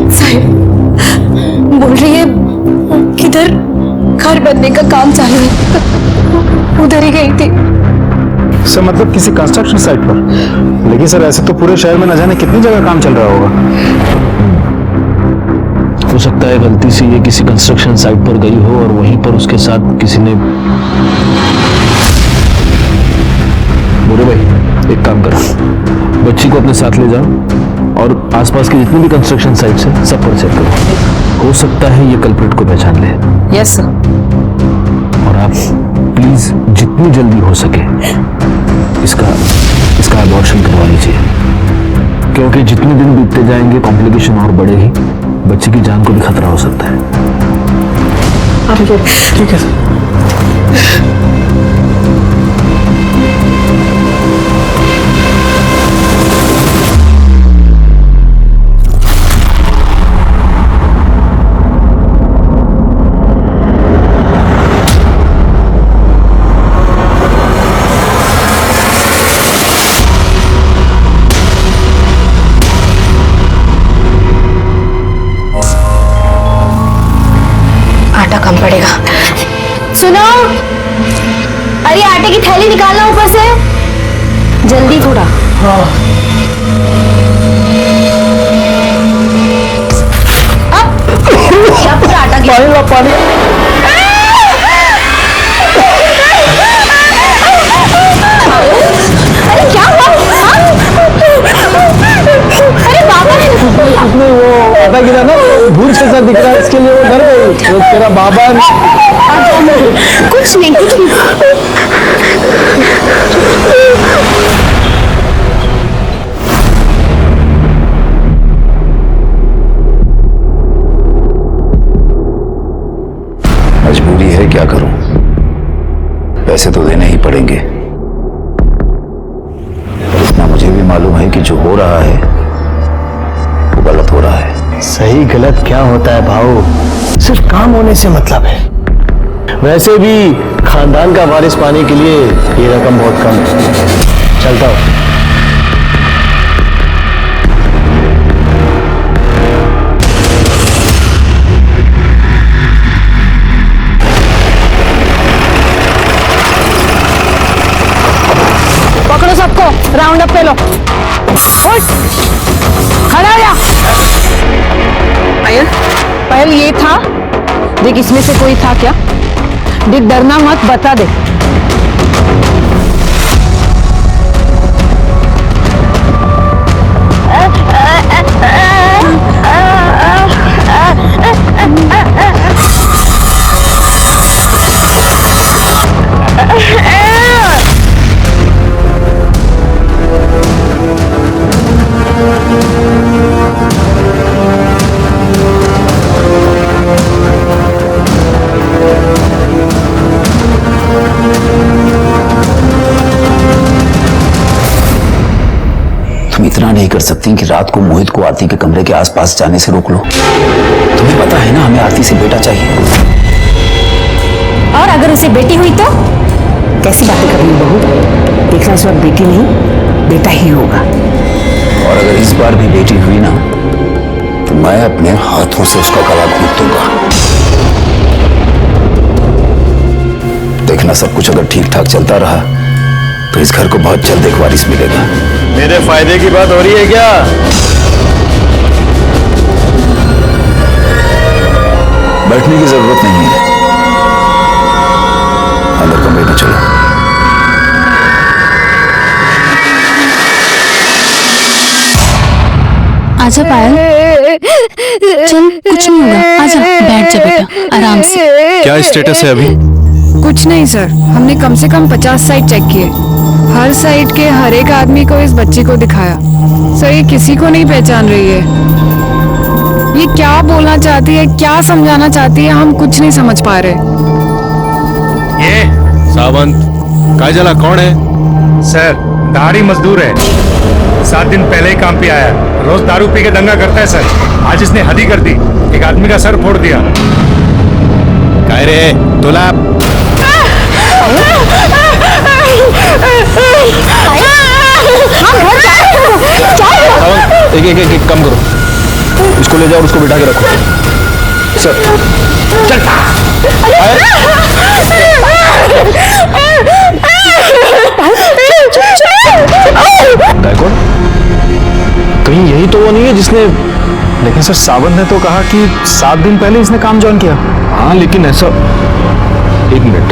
साहिब बोल रही है किधर घर बनने का काम चालू है, उधर ही गई थी। सर मतलब किसी कंस्ट्रक्शन साइट पर? लेकिन सर ऐसे तो पूरे शहर में न जाने कितनी जगह काम चल रहा होगा। हो सकता है गलती से ये किसी कंस्ट्रक्शन साइट पर गई हो और वहीं पर उसके साथ किसी ने। बोरे भाई एक काम करो, बच्ची को अपने साथ ले जाओ और आसपास की जितनी भी कंस्ट्रक्शन साइट्स हैं सब पर चेक करो। हो सकता है ये कल्प्रिट को पहचान ले। Yes sir. और आप प्लीज जितनी जल्दी हो सके इसका अबॉर्शन करवा लीजिए, क्योंकि जितने दिन बीतते जाएंगे कॉम्प्लिकेशन और बढ़ेगी, बच्चे की जान को भी खतरा हो सकता है। ठीक है सर। आटा कम पड़ेगा। सुनो, अरे आटे की थैली निकालना ऊपर से, जल्दी थोड़ा। क्या पूरा आटा गिरा? पानी। अरे क्या हुआ? अरे बाबा उसने वो आटा गिरा ना, भूल से सा दिख रहा है, इसके लिए वो डर गई। वो तेरा बाबा कुछ नहीं, कुछ नहीं। मजबूरी है, क्या करूं, पैसे तो देने ही पड़ेंगे। इतना मुझे भी मालूम है कि जो हो रहा है वो गलत हो रहा है। सही गलत क्या होता है भाऊ, सिर्फ काम होने से मतलब है। वैसे भी खानदान का वारिस पाने के लिए ये रकम बहुत कम है। चलता हूं। पकड़ो सबको, राउंड अप पे लो। उठ, खड़ा हो जा। पायल ये था, देख इसमें से कोई था क्या? देख डरना मत, बता दे। इतना नहीं कर सकती कि रात को मोहित को आरती के कमरे के आसपास जाने से रोक लो? तुम्हें पता है ना हमें आरती से बेटा चाहिए। और अगर उसे बेटी हुई तो? कैसी बातें कर रही हो बहू, देखना इस वक्त बेटी नहीं बेटा ही होगा। और अगर इस बार भी बेटी हुई ना तो मैं अपने हाथों से उसका गला घोंट दूंगा। देखना सब कुछ अगर ठीक ठाक चलता रहा तो इस घर को बहुत जल्द एक वारिस मिलेगा। मेरे फायदे की बात हो रही है क्या? बैठने की जरूरत नहीं है, अंदर कमरे में चलो। आजा पायल, चल कुछ नहीं होगा, आजा बैठ जा बेटा आराम से। क्या स्टेटस है अभी? कुछ नहीं सर, हमने कम से कम 50 साइट चेक किए, हर साइट के हर एक आदमी को इस बच्ची को दिखाया। सर ये किसी को नहीं पहचान रही है। ये क्या बोलना चाहती है, क्या समझाना चाहती है, हम कुछ नहीं समझ पा रहे। ये सावंत काजला कौन है? सर दाढ़ी मजदूर है, 7 दिन पहले ही काम पे आया, रोज दारू पी के दंगा करता है सर। आज इसने हद ही कर दी, एक आदमी का सर फोड़ दिया। काय रे तुला? एक काम करो, इसको ले जाओ और उसको बिठा के रखो। सर चल। गायकवाड़, कहीं यही तो वो नहीं है जिसने लेकिन सर सावंत ने तो कहा कि 7 दिन पहले इसने काम ज्वाइन किया। हाँ लेकिन ऐसा, एक मिनट,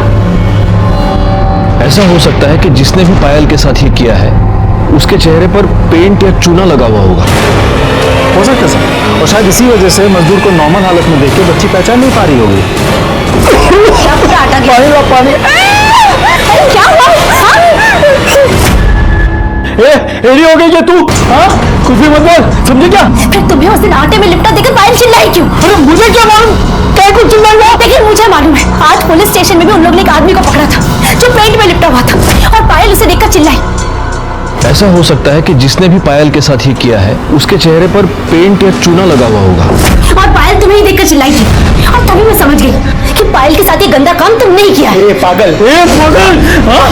ऐसा हो सकता है कि जिसने भी पायल के साथ ये किया है उसके चेहरे पर पेंट या चूना लगा हुआ होगा। हो सकता है सर, और शायद इसी वजह से मजदूर को नॉर्मल हालत में देख के बच्ची पहचान नहीं पा रही होगी। क्या हुआ? एडी हो गई क्या तू? हाँ, कुछ भी मत बोल, समझे क्या? फिर तुम्हें उस दिन आटे में लिपटा देकर पायल चिल्लाई क्यों? अरे मुझे क्या मालूम क्या कुछ चिल्लाई रहा? लेकिन मुझे मालूम है, आज पुलिस स्टेशन में भी उन लोगों ने एक आदमी को पकड़ा था जो पेंट में लिपटा हुआ था और पायल उसे देखकर चिल्लाई। ऐसा हो सकता है कि जिसने भी पायल के साथ ये किया है उसके चेहरे पर पेंट या चूना लगा हुआ होगा। और पायल तुम्हें ही देखकर चिल्लाई थी और तभी मैं समझ गई कि पायल के साथ ये गंदा काम तुमने ही किया है। पागल, हाँ?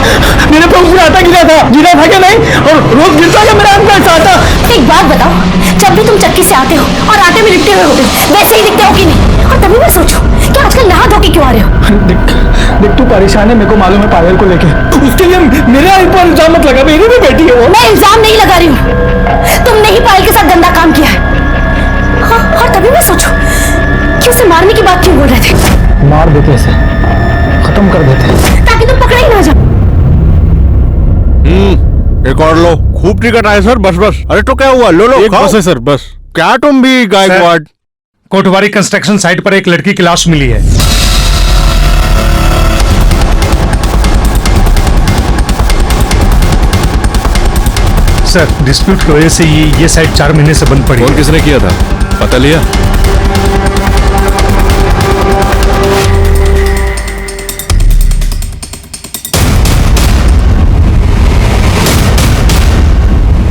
मेरे पे उसने आटा गिरा था क्या नहीं? और रोज गिरता है मेरा अंदर आटा। एक बात बताओ, जब भी तुम चक्की से आते हो और आटे में लिपटे हुए होते हो वैसे ही दिखते हो कि नहीं? और तभी मैं सोचूं कि आजकल नहा धो के क्यों आ रहे हो? देख तू परेशान है, मेरे को मालूम है पायल को लेके। उसके लिए मेरे ऊपर इल्जाम मत लगा, मेरी भी बेटी है वो। मैं इल्जाम नहीं लगा रही हूँ, तुमने ही पायल के साथ गंदा काम किया है। हाँ, और तभी मैं सोचूं कि उसे मारने की बात क्यों बोल रहे थे? मार देते इसे, खत्म कर देते ताकि तुम पकड़े ही ना जाओ। एक और लो, खूब टिकट आए सर, बस बस। अरे तो क्या हुआ, लो लो, एक बस है सर, बस। क्या तुम भी गायकवाड़? कोटवारी कंस्ट्रक्शन साइट पर एक लड़की की लाश मिली है। सर डिस्प्यूट की वजह से ये साइट 4 महीने से बंद पड़ी। और किसने किया था, पता लिया?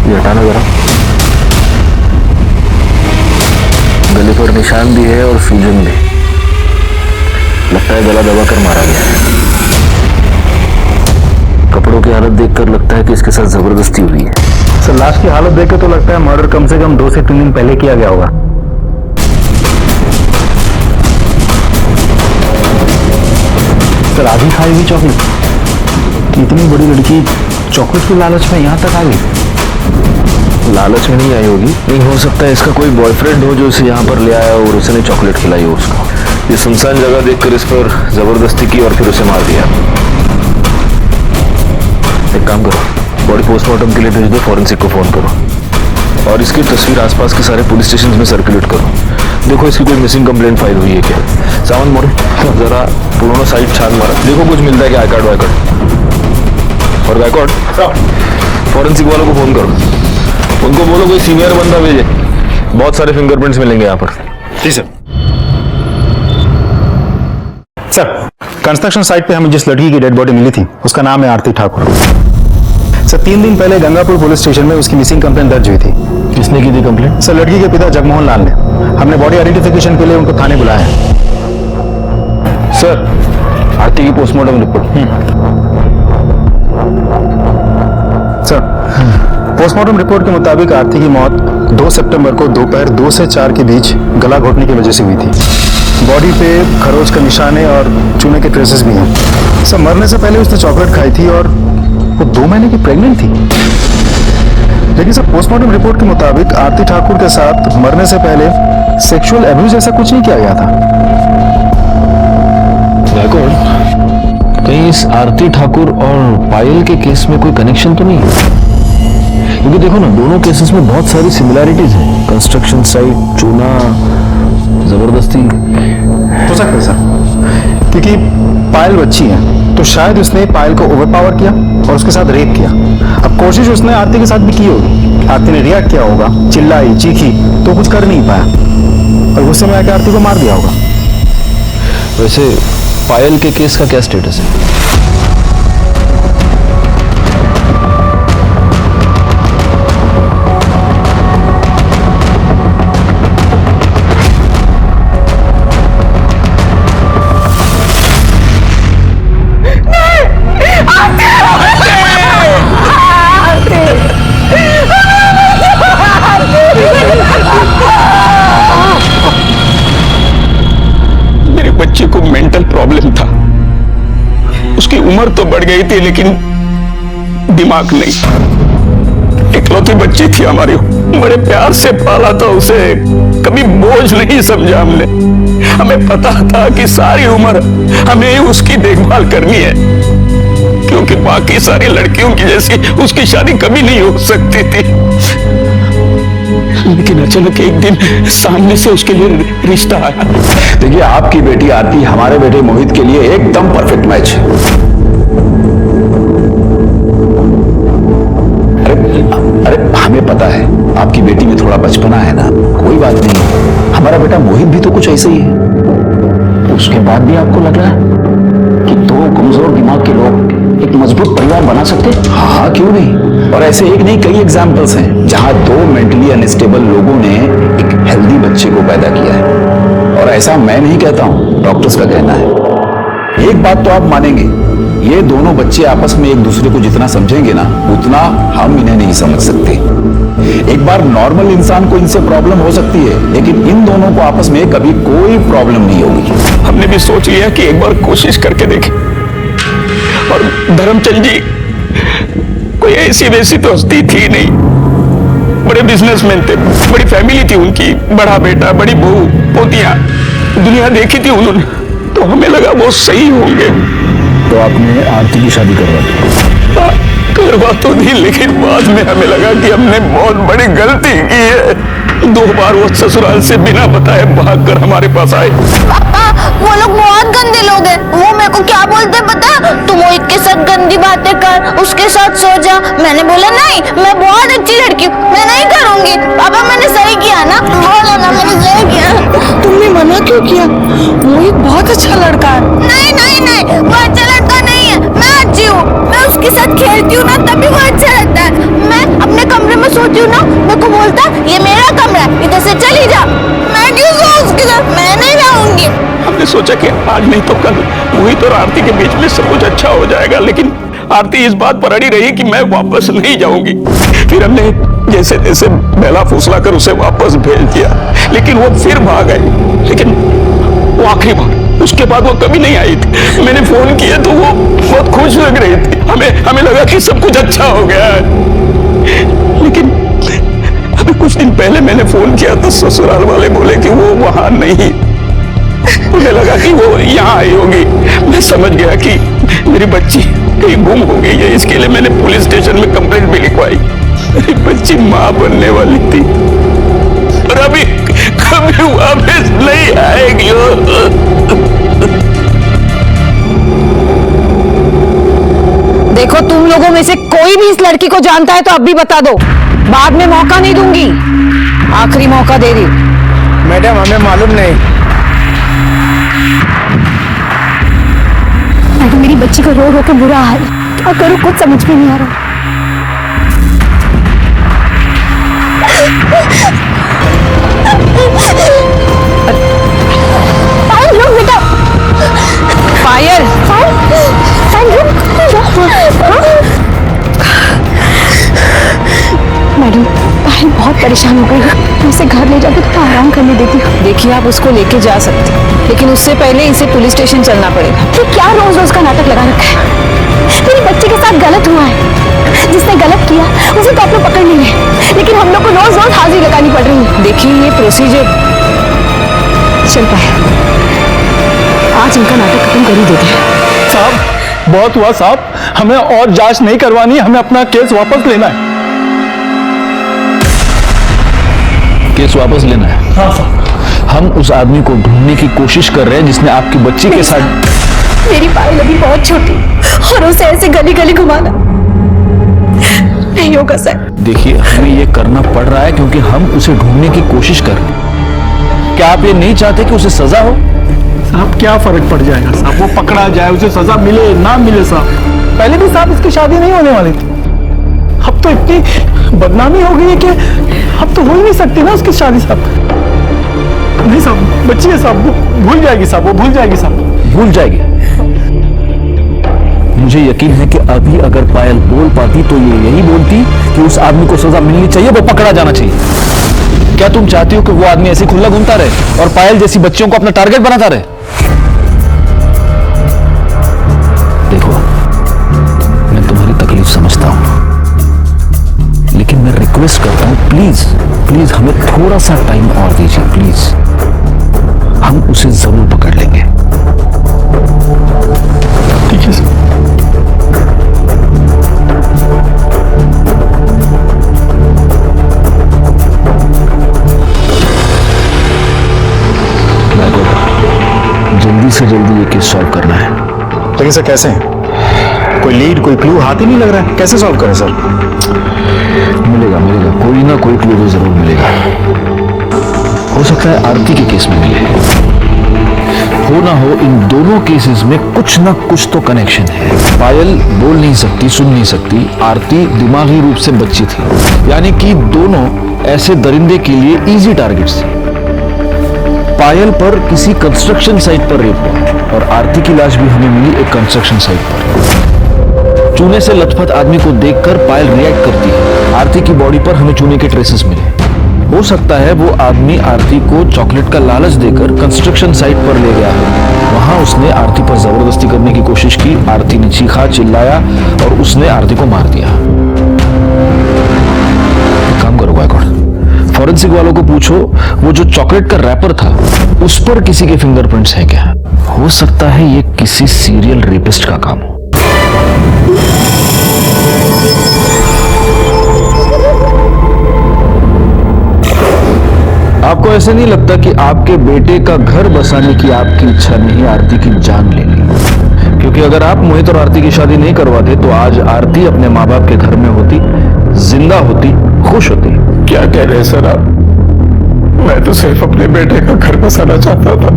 ये हटाना जरा। गले पर निशान भी है और सूजन भी, लगता है गला दबाकर मारा गया है। कपड़ों की हालत देखकर लगता है कि इसके साथ जबरदस्ती हुई है। सर लाश की हालत देख के तो लगता है मर्डर कम से कम 2 से 3 दिन पहले किया गया होगा। सर आधी खाई हुई चॉकलेट, इतनी बड़ी लड़की चॉकलेट की लालच में यहाँ तक आ गई। लालच में नहीं आई होगी, नहीं हो सकता है इसका कोई बॉयफ्रेंड हो जो इसे यहाँ पर ले आया और उसने चॉकलेट खिलाई हो उसको। ये सुनसान जगह देखकर इस पर जबरदस्ती की और फिर उसे मार दिया। एक काम करो, बॉडी पोस्टमार्टम के लिए भेज दो, फॉरेंसिक को फोन करो और इसकी तस्वीर आसपास के सारे पुलिस स्टेशन में सर्कुलेट करो। देखो इसकी कोई मिसिंग कंप्लेंट फाइल हुई है क्या। सावंत मोड़ जरा पुराना साइट छान मारा, देखो कुछ मिलता है क्या, आई कार्ड वाई कार्ड। और गायकवाड़ फॉरेंसिक वालों को फोन करो, उनको बोलो कोई सीनियर बंदा भेजे, बहुत सारे फिंगरप्रिंट्स मिलेंगे यहाँ पर। जी सर। सर कंस्ट्रक्शन साइट पे हमें जिस लड़की की डेड बॉडी मिली थी उसका नाम है आरती ठाकुर। सर 3 दिन पहले गंगापुर पुलिस स्टेशन में उसकी मिसिंग कंप्लेंट दर्ज हुई थी। किसने की थी कंप्लेंट? सर लड़की के पिता जगमोहन लाल ने। हमने बॉडी आइडेंटिफिकेशन के लिए उनको थाने बुलाया है। सर आरती की postmortem report. Sir postmortem report के मुताबिक आरती की मौत 2 सितंबर को दोपहर 2 से 4 के बीच गला घोटने की वजह से हुई थी। बॉडी पे खरोच का निशाने और चूने के ट्रेसेस भी हैं। सर मरने से पहले उसने चॉकलेट खाई थी और वो 2 महीने की प्रेग्नेंट थी। लेकिन सर पोस्टमार्टम रिपोर्ट के मुताबिक आरती ठाकुर के साथ मरने से पहले सेक्सुअल एब्यूज ऐसा कुछ नहीं किया गया था। कहीं इस आरती ठाकुर और पायल के केस में कोई कनेक्शन तो नहीं है? क्योंकि देखो ना, दोनों केसेस में बहुत सारी सिमिलैरिटीज हैं। कंस्ट्रक्शन साइट, चूना, जबरदस्ती। हो सकता है सर, क्योंकि पायल बच्ची है तो शायद उसने पायल को ओवरपावर किया और उसके साथ रेप किया। अब कोशिश उसने आरती के साथ भी की होगी, आरती ने रिएक्ट किया होगा, चिल्लाई चीखी तो कुछ कर नहीं पाया और गुस्से में आकर आरती को मार दिया होगा। वैसे पायल के केस का क्या स्टेटस है? बच्चे को मेंटल प्रॉब्लम था, उसकी उम्र तो बढ़ गई थी लेकिन दिमाग नहीं। इकलौती इकलौती बच्ची थी हमारी, बड़े प्यार से पाला था उसे, कभी बोझ नहीं समझा हमने। हमें पता था कि सारी उम्र हमें उसकी देखभाल करनी है, क्योंकि बाकी सारी लड़कियों की जैसी उसकी शादी कभी नहीं हो सकती थी। लेकिन अचानक एक दिन सामने से उसके लिए रिश्ता आया। देखिए, आपकी बेटी आरती हमारे बेटे मोहित के लिए एकदम परफेक्ट मैच है। अरे हमें पता है आपकी बेटी में थोड़ा बचपना है ना, कोई बात नहीं, हमारा बेटा मोहित भी तो कुछ ऐसे ही है। उसके बाद भी आपको लग रहा है कि दो कमजोर दिमाग के लोग एक मजबूत परिवार बना सकते हैं? हाँ, क्यों नहीं। और ऐसे एक नहीं कई एग्जाम्पल्स हैं जहां दो मेंटली अनस्टेबल लोगों ने एक हेल्दी बच्चे को पैदा किया है। और ऐसा मैं नहीं कहता हूं, डॉक्टर्स का कहना है। एक बात तो आप मानेंगे, ये दोनों बच्चे आपस में एक दूसरे को जितना समझेंगे ना, उतना हम इन्हें नहीं समझ सकते। एक बार नॉर्मल इंसान को इनसे प्रॉब्लम हो सकती है, लेकिन इन दोनों को आपस में कभी कोई प्रॉब्लम नहीं होगी। हमने भी सोच लिया कि एक बार कोशिश करके देखें। और धर्मचंद जी कोई ऐसी वैसी तो हस्ती थी नहीं, बड़े बिजनेसमैन थे, बड़ी फैमिली थी उनकी, बड़ा बेटा, बड़ी बहू, पोतियां, दुनिया देखी थी उन्होंने, तो हमें लगा वो सही होंगे। तो आपने आरती की शादी करवा दी? करवा तो दी, लेकिन बाद में हमें लगा कि हमने बहुत बड़ी गलती की है। 2 बार वो ससुराल से बिना बताए भागकर हमारे पास आए। पापा, वो लोग बहुत गंदे लोग हैं। वो मेरे को क्या बोलते पता? तू मोहित के साथ गंदी बातें कर, उसके साथ सो जा। मैंने बोला नहीं, मैं बहुत अच्छी लड़की हूँ, मैं नहीं करूंगी। पापा, मैंने सही किया ना? बोलो ना, मैंने सही किया। तुमने मना क्यों किया? मोहित बहुत अच्छा लड़का है। नहीं नहीं नहीं, वो अच्छा लड़का नहीं है। मैं अच्छी हूँ, मैं उसके साथ खेलती हूँ ना, तभी वो अच्छा लगता है। मैं अपने कमरे में सोती हूँ ना, मेरे को बोलता ये मेरा कमरा है, इधर से चली जा। मैं क्यों सोऊं उसके साथ? मैं नहीं रहूंगी। हमने सोचा कि आज नहीं तो कल मोहित और आरती के बीच में सब कुछ अच्छा हो जाएगा, लेकिन आरती इस बात पर अड़ी रही कि मैं वापस नहीं जाऊंगी। फिर हमने जैसे तैसे बेला फुसला कर उसे वापस भेज दिया, लेकिन वो फिर भाग गई। लेकिन वो आखिरी बार, उसके बाद वो कभी नहीं आई थी। मैंने फोन किया तो वो बहुत खुश लग रही थी। हमें लगा कि सब कुछ अच्छा हो गया है। लेकिन अभी कुछ दिन पहले मैंने फोन किया तो ससुराल वाले बोले कि वो वहां नहीं। मुझे लगा कि वो यहाँ आई होगी। मैं समझ गया कि मेरी बच्ची कहीं गुम हो गई है, इसके लिए मैंने पुलिस स्टेशन में कंप्लेंट भी लिखवाई। मेरी बच्ची माँ बनने वाली थी और अभी कभी वापस नहीं आएगी। देखो, तुम लोगों में से कोई भी इस लड़की को जानता है तो अब भी बता दो, बाद में मौका नहीं दूंगी। आखिरी मौका दे रही हूं। मैडम, हमें मालूम नहीं। मैडम, मेरी बच्ची को रो रो के बुरा हाल, क्या करूं कुछ समझ में नहीं आ रहा। पायल, रुक बेटा। पायल, मैडम, पायल बहुत परेशान हो गई है, मैं उसे घर ले जाकर थोड़ा आराम करने देती हूँ। देखिए, आप उसको लेके जा सकते हैं, लेकिन उससे पहले इसे पुलिस स्टेशन चलना पड़ेगा। तो क्या रोज रोज का नाटक लगा रखा है? मेरी बच्ची के साथ गलत हुआ है, जिसने गलत किया उसे तो आप लोग पकड़ नहीं रहे, लेकिन हम लोग को रोज रोज हाजिरी लगानी पड़ रही है। देखिए, ये प्रोसीजर चल पाए, आज इनका नाटक खत्म कर ही देते हैं। साहब, बहुत हुआ साहब, हमें और जांच नहीं करवानी, हमें अपना केस वापस लेना है। केस वापस लेना है? हाँ साहब। हम उस आदमी को ढूंढने की कोशिश कर रहे हैं जिसने आपकी बच्ची के साथ। मेरी पायल अभी बहुत छोटी और उसे ऐसे गली गली घुमाना नहीं होगा सर। देखिए, हमें ये करना पड़ रहा है क्योंकि हम उसे ढूंढने की कोशिश कर रहे हैं। क्या आप ये नहीं चाहते कि उसे सजा हो? साहब, क्या फर्क पड़ जाएगा साहब, वो पकड़ा जाए, उसे सजा मिले ना मिले साहब। पहले भी साहब इसकी शादी नहीं होने वाली थी, अब तो इतनी बदनामी हो गई है कि अब तो हो ही नहीं सकती ना उसकी शादी साहब। नहीं साहब, बच्ची है साहब, भूल जाएगी साहब, वो भूल जाएगी साहब। भूल जाएगी? मुझे यकीन है कि अभी अगर पायल बोल पाती तो ये यही बोलती कि उस आदमी को सजा मिलनी चाहिए, वो पकड़ा जाना चाहिए। क्या तुम चाहती हो कि वो आदमी ऐसे खुला घूमता रहे और पायल जैसी बच्चियों को अपना टारगेट बनाता रहे? देखो, मैं तुम्हारी तकलीफ समझता हूं, लेकिन मैं रिक्वेस्ट रिक्वेस्ट करता हूं, प्लीज प्लीज हमें थोड़ा सा टाइम और दीजिए प्लीज। हम उसे जरूर पकड़ लेंगे। ठीक है सर। जल्दी से जल्दी ये केस सॉल्व करना है। लेकिन सर कैसे? कोई लीड, कोई क्लू हाथ ही नहीं लग रहा है, कैसे सॉल्व करें सर? मिलेगा मिलेगा, कोई ना कोई क्लू तो जरूर मिलेगा। हो सकता है आरती के केस में मिले, हो ना हो इन दोनों केसेस में कुछ ना कुछ तो कनेक्शन है। पायल बोल नहीं सकती, सुन नहीं सकती, आरती दिमागी रूप से बच्ची थी, यानी कि दोनों ऐसे दरिंदे के लिए इजी टारगेट्स थे। पायल पर किसी कंस्ट्रक्शन साइट पर रेप हुआ और आरती की लाश भी हमें मिली एक कंस्ट्रक्शन साइट पर। चूने से लथपथ आदमी को देखकर पायल रिएक्ट करती है। आरती की बॉडी पर हमें चूने के ट्रेसेस मिले। हो सकता है वो आदमी आरती को चॉकलेट का लालच देकर कंस्ट्रक्शन साइट पर ले गया है। वहां उसने आरती पर जबरदस्ती करने की कोशिश की। आरती ने चीखा, चिल्लाया और उसने आरती को मार दिया। काम करो गायकवाड़, फॉरेंसिक वालों को पूछो वो जो चॉकलेट का रैपर था उस पर किसी के फिंगरप्रिंट्स हैं क्या? हो सकता है ये किसी सीरियल रेपिस्ट का काम हो। आपको ऐसे नहीं लगता कि आपके बेटे का घर बसाने की आपकी इच्छा नहीं आरती की जान ले ली? क्योंकि अगर आप मोहित और आरती की शादी नहीं करवाते तो आज आरती अपने माँ बाप के घर में होती, जिंदा होती, खुश होती। क्या कह रहे हैं सर आप? मैं तो सिर्फ अपने बेटे का घर बसाना चाहता था,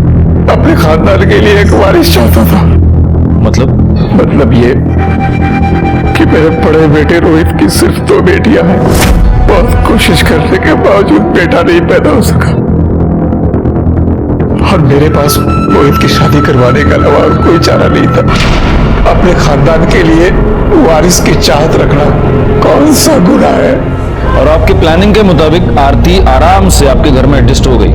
अपने खानदान के लिए एक वारिस चाहता था। मतलब ये कि मेरे बड़े बेटे रोहित की सिर्फ 2 बेटियां हैं। बहुत कोशिश करने के बावजूद बेटा नहीं पैदा हो सका और मेरे पास रोहित की शादी करवाने के अलावा और कोई चारा नहीं था। अपने खानदान के लिए वारिस की चाहत रखना कौन सा गुनाह है? और आपकी प्लानिंग के मुताबिक आरती आराम से आपके घर में एडजस्ट हो गई?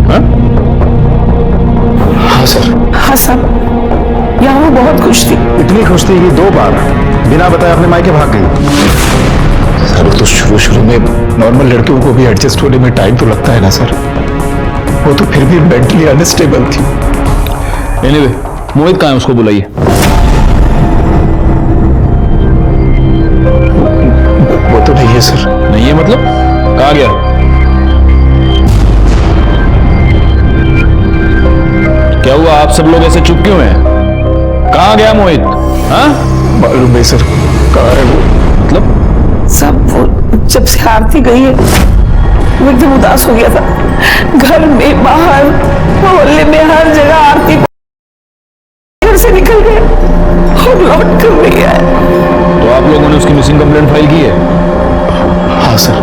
हाँ सर। हाँ साहब, यहाँ वो बहुत खुश थी। इतनी खुश थी कि 2 बार बिना बताए अपने मायके भाग गई। सर तो शुरू में नॉर्मल लड़कियों को भी एडजस्ट होने में टाइम तो लगता है ना सर। वो तो फिर भी मेंटली अनस्टेबल थी। एनीवे, मोहित कहाँ है? उसको बुलाइए। वो तो नहीं है सर। नहीं है मतलब? कहाँ गया? क्या हुआ? आप सब लोग ऐसे चुप क्यों हैं? कहाँ गया मोहित? हाँ मालूम नहीं सर, कहाँ है वो? मतलब सब वो जब से आरती गई है वो एकदम उदास हो गया था। घर में, बाहर, मोहल्ले में, हर जगह आरती घर से निकल गया और लौट कर नहीं आया। तो आप लोगों ने उसकी मिसिंग कंप्लेंट फाइल की है? हाँ सर।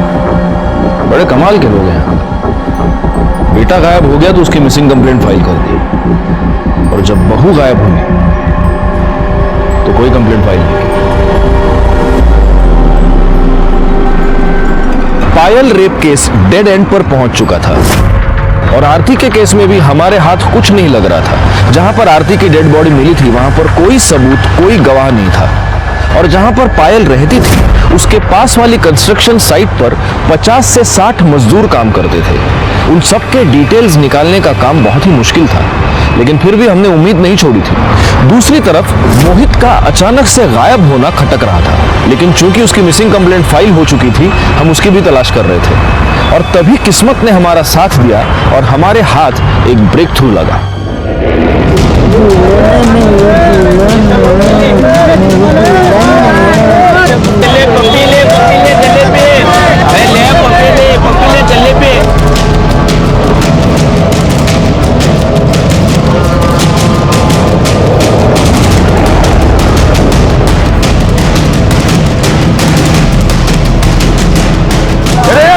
बड़े कमाल के लोग हैं। बेटा गायब हो गया तो उसकी मिसिंग कंप्लेंट फाइल कर दी, और जब बहू गायब हुई तो कोई कंप्लेंट फाइल नहीं की। पायल रेप केस डेड एंड पर पहुंच चुका था और आरती के केस में भी हमारे हाथ कुछ नहीं लग रहा था। जहां पर आरती की डेड बॉडी मिली थी वहां पर कोई सबूत, कोई गवाह नहीं था। और जहां पर पायल रहती थी उसके पास वाली कंस्ट्रक्शन साइट पर 50 से 60 मजदूर काम करते थे। उन सबके डिटेल्स निकालने का काम बहुत ही मुश्किल था, लेकिन फिर भी हमने उम्मीद नहीं छोड़ी थी। दूसरी तरफ मोहित का अचानक से गायब होना खटक रहा था, लेकिन चूंकि उसकी मिसिंग कंप्लेंट फाइल हो चुकी थी हम उसकी भी तलाश कर रहे थे। और तभी किस्मत ने हमारा साथ दिया और हमारे हाथ एक ब्रेक थ्रू लगा।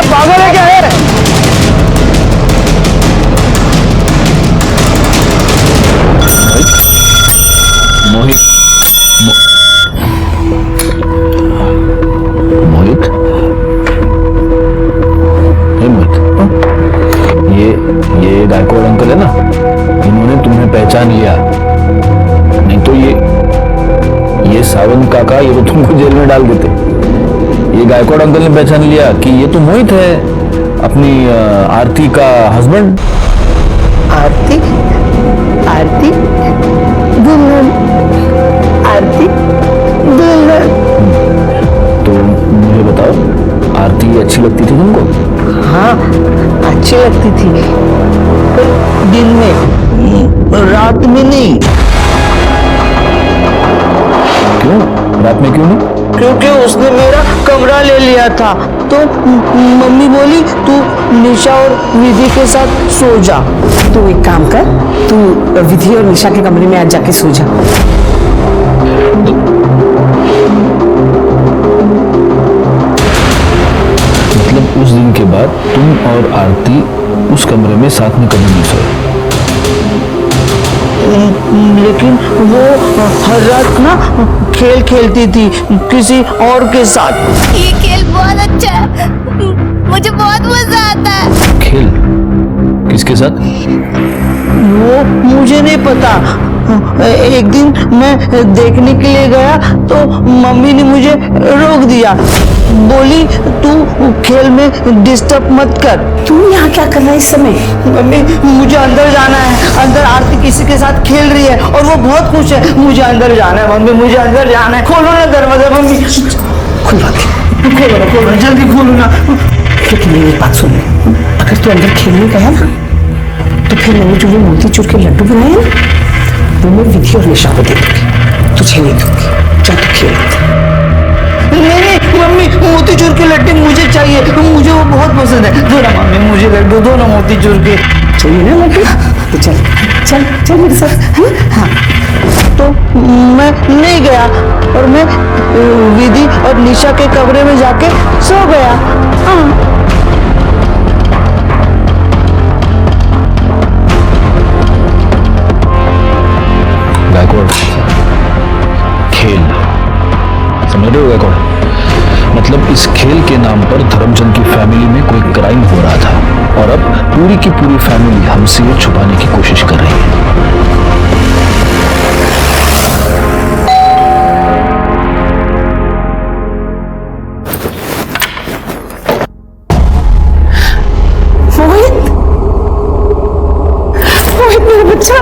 पागल है क्या है? मोहित मोहित हे मोहित, ये गायकवाड़ अंकल है ना, इन्होंने तुम्हें पहचान लिया। नहीं तो ये सावंत काका ये तो तुमको जेल में डाल देते। ये गायकवाड़ अंकल ने पहचान लिया कि ये तो मोहित है, अपनी आरती का हस्बैंड। आरती आरती दुल्हन, आरती दुल्हन। तो मुझे बताओ, आरती अच्छी लगती थी तुमको? हाँ अच्छी लगती थी, पर दिन में, रात में नहीं। क्यों? रात में क्यों नहीं? क्योंकि उसने मेरा कमरा ले लिया था, तो मम्मी बोली तू निशा और विधि के साथ सो जा। तू एक काम कर, तू विधि और निशा के कमरे में आज जाके सो जा। मतलब उस दिन के बाद तुम और आरती उस कमरे में साथ में कभी नहीं सोए? लेकिन वो हर रात ना खेल खेलती थी किसी और के साथ। ये खेल बहुत अच्छा है, मुझे बहुत मजा आता है। खेल? किसके साथ? वो मुझे नहीं पता। एक दिन मैं देखने के लिए गया तो मम्मी ने मुझे रोक दिया, बोली तू खेल में डिस्टर्ब मत कर। तू यहाँ क्या कर रहा है इस समय? मम्मी मुझे अंदर जाना है, अंदर आरती किसी के साथ खेल रही है और वो बहुत खुश है। मुझे अंदर जाना है मम्मी, मुझे अंदर जाना है। खोलो ना दरवाजा मम्मी। खुलवा के खोलो ना, खोलो जल्दी खोलो ना। लेकिन मेरी बात सुन, अगर तू अंदर खेलने गया ना तो फिर मैंने जो मोतीचूर के लड्डू बनाए ना वो मैं विधि और निशा को दे दूंगी, तुझे नहीं दूंगी। चल तू खेल। नहीं मम्मी, मोतीचूर के लड्डू मुझे चाहिए, मुझे वो बहुत पसंद है। दो ना मम्मी मुझे लड्डू, दो ना मोतीचूर के। चाहिए ना लड्डू? तो चल चल चल मेरे साथ। हाँ तो मैं नहीं गया और मैं विधि और निशा के कमरे में जाके सो गया। हाँ खेल, समझ रहे हो गायकवाड़? मतलब इस खेल के नाम पर धर्मचंद की फैमिली में कोई क्राइम हो रहा था और अब पूरी की पूरी फैमिली हमसे ये छुपाने की कोशिश कर रही है। मोहित मेरा बच्चा,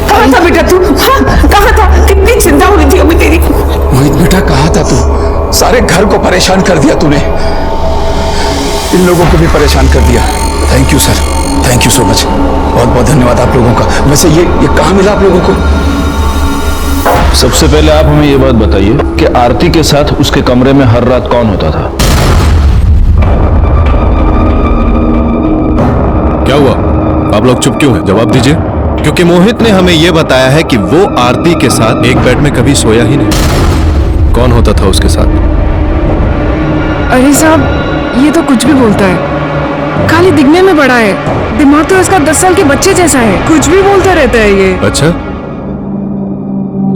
कहाँ था बेटा तू? हाँ कहाँ था? कितनी चिंता हुई थी अभी तेरी। मोहित बेटा कहाँ था तू? सारे घर को परेशान कर दिया तूने, इन लोगों को भी परेशान कर दिया। Thank you sir, thank you so much, बहुत बहुत धन्यवाद आप लोगों का। वैसे ये कहाँ मिला आप लोगों को? सबसे पहले आप हमें ये बात बताइए कि आरती के साथ उसके कमरे में हर रात कौन होता था? क्या हुआ? आप लोग चुप क्यों हैं? जवाब दीजिए। क्योंकि मोहित ने हमें यह बताया है कि वो आरती के साथ एक बेड में कभी सोया ही नहीं। कौन होता था उसके साथ? अरे साहब, ये तो कुछ भी बोलता है, खाली दिखने में बड़ा है, दिमाग तो इसका 10 साल के बच्चे जैसा है, कुछ भी बोलता रहता है ये। अच्छा,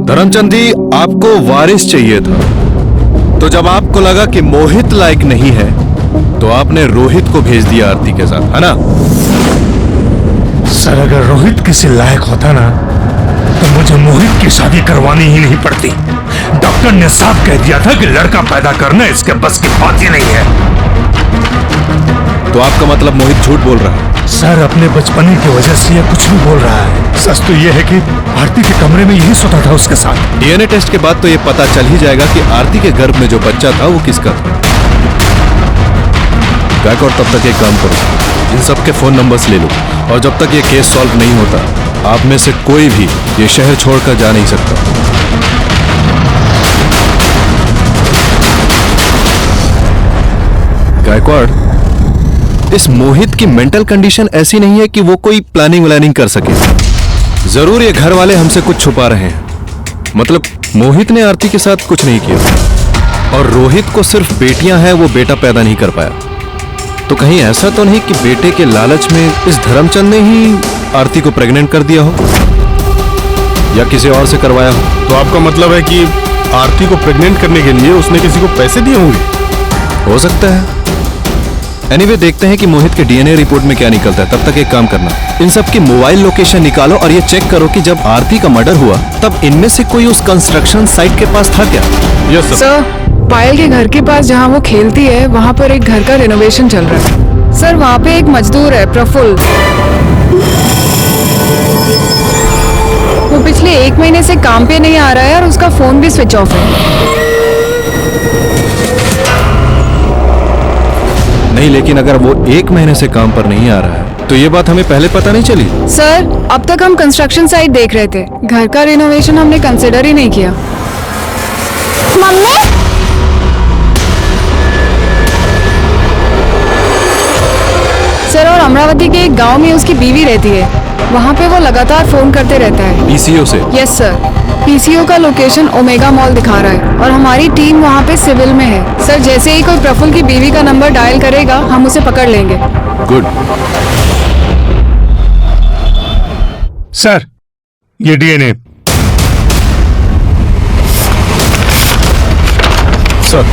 धर्मचंद जी आपको वारिस चाहिए था, तो जब आपको लगा कि मोहित लायक नहीं है तो आपने रोहित को भेज दिया आरती के साथ, है ना? सर अगर रोहित किसी लायक होता ना तो मुझे मोहित की शादी करवानी ही नहीं पड़ती। डॉक्टर ने साफ कह दिया था कि लड़का पैदा करना इसके बस की बात ही नहीं है। तो आपका मतलब मोहित झूठ बोल रहा है? सर अपने बचपने की वजह से ये कुछ भी बोल रहा है। सच तो ये है कि आरती के कमरे में यही सोता था उसके साथ। डीएनए टेस्ट के बाद तो ये पता चल ही जाएगा कि आरती के गर्भ में जो बच्चा था वो किसका था। गायकवाड़ तब तक एक काम करो, इन सबके फोन नंबर्स ले लो और जब तक ये केस सॉल्व नहीं होता आप में से कोई भी ये शहर छोड़कर जा नहीं सकता। गायकवाड़, इस मोहित की मेंटल कंडीशन ऐसी नहीं है कि वो कोई प्लानिंग कर सके। जरूर ये घर वाले हमसे कुछ छुपा रहे हैं। मतलब मोहित ने आरती के साथ कुछ नहीं किया और रोहित को सिर्फ बेटियां हैं, वो बेटा पैदा नहीं कर पाया। तो कहीं ऐसा तो नहीं कि बेटे के लालच में इस धर्मचंद ने ही आरती को प्रेग्नेंट कर दिया हो या किसी और से करवाया हो? तो आपका मतलब है कि आरती को प्रेग्नेंट करने के लिए उसने किसी को पैसे दिए होंगे? हो सकता है। एनीवे देखते हैं कि मोहित के डीएनए रिपोर्ट में क्या निकलता है। तब तक एक काम करना, इन सब की मोबाइल लोकेशन निकालो और ये चेक करो कि जब आरती का मर्डर हुआ तब इनमें से कोई उस कंस्ट्रक्शन साइट के पास था क्या? यस सर, पायल के घर के पास जहाँ वो खेलती है वहाँ पर एक घर का रिनोवेशन चल रहा है। सर वहाँ पे एक मजदूर है प्रफुल्ल, वो पिछले 1 महीने से काम पे नहीं आ रहा है और उसका फोन भी स्विच ऑफ है। नहीं, लेकिन अगर वो 1 महीने से काम पर नहीं आ रहा है तो ये बात हमें पहले पता नहीं चली। सर अब तक हम कंस्ट्रक्शन साइट देख रहे थे, घर का रिनोवेशन हमने कंसिडर ही नहीं किया। मम्मी सर और अमरावती के एक गांव में उसकी बीवी रहती है, वहाँ पे वो लगातार फोन करते रहता है। पीसीओ से? यस सर, पीसीओ का लोकेशन ओमेगा मॉल दिखा रहा है और हमारी टीम वहाँ पे सिविल में है। सर जैसे ही कोई प्रफुल्ल की बीवी का नंबर डायल करेगा हम उसे पकड़ लेंगे। गुड। सर ये डीएनए। सर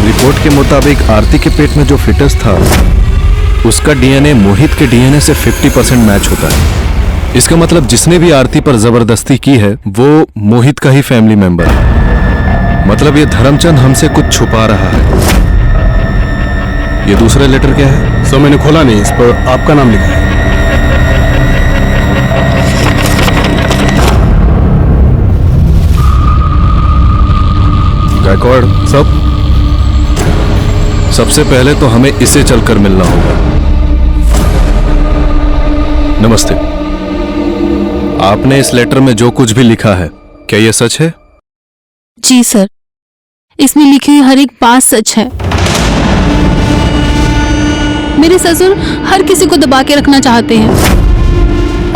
रिपोर्ट के मुताबिक आरती के पेट में जो फिटस था उसका डीएनए मोहित के डीएनए से 50% मैच होता है। इसका मतलब जिसने भी आरती पर जबरदस्ती की है वो मोहित का ही फैमिली मेंबर है। मतलब ये धर्मचंद हमसे कुछ छुपा रहा है। ये दूसरा लेटर क्या है? सर मैंने खोला नहीं, इस पर आपका नाम लिखा है। गायकवाड़ सब सबसे पहले तो हमें इसे चलकर मिलना होगा। नमस्ते। आपने इस लेटर में जो कुछ भी लिखा है क्या ये सच है? जी सर, इसमें लिखी हुई हर एक बात सच है। मेरे ससुर हर किसी को दबा के रखना चाहते हैं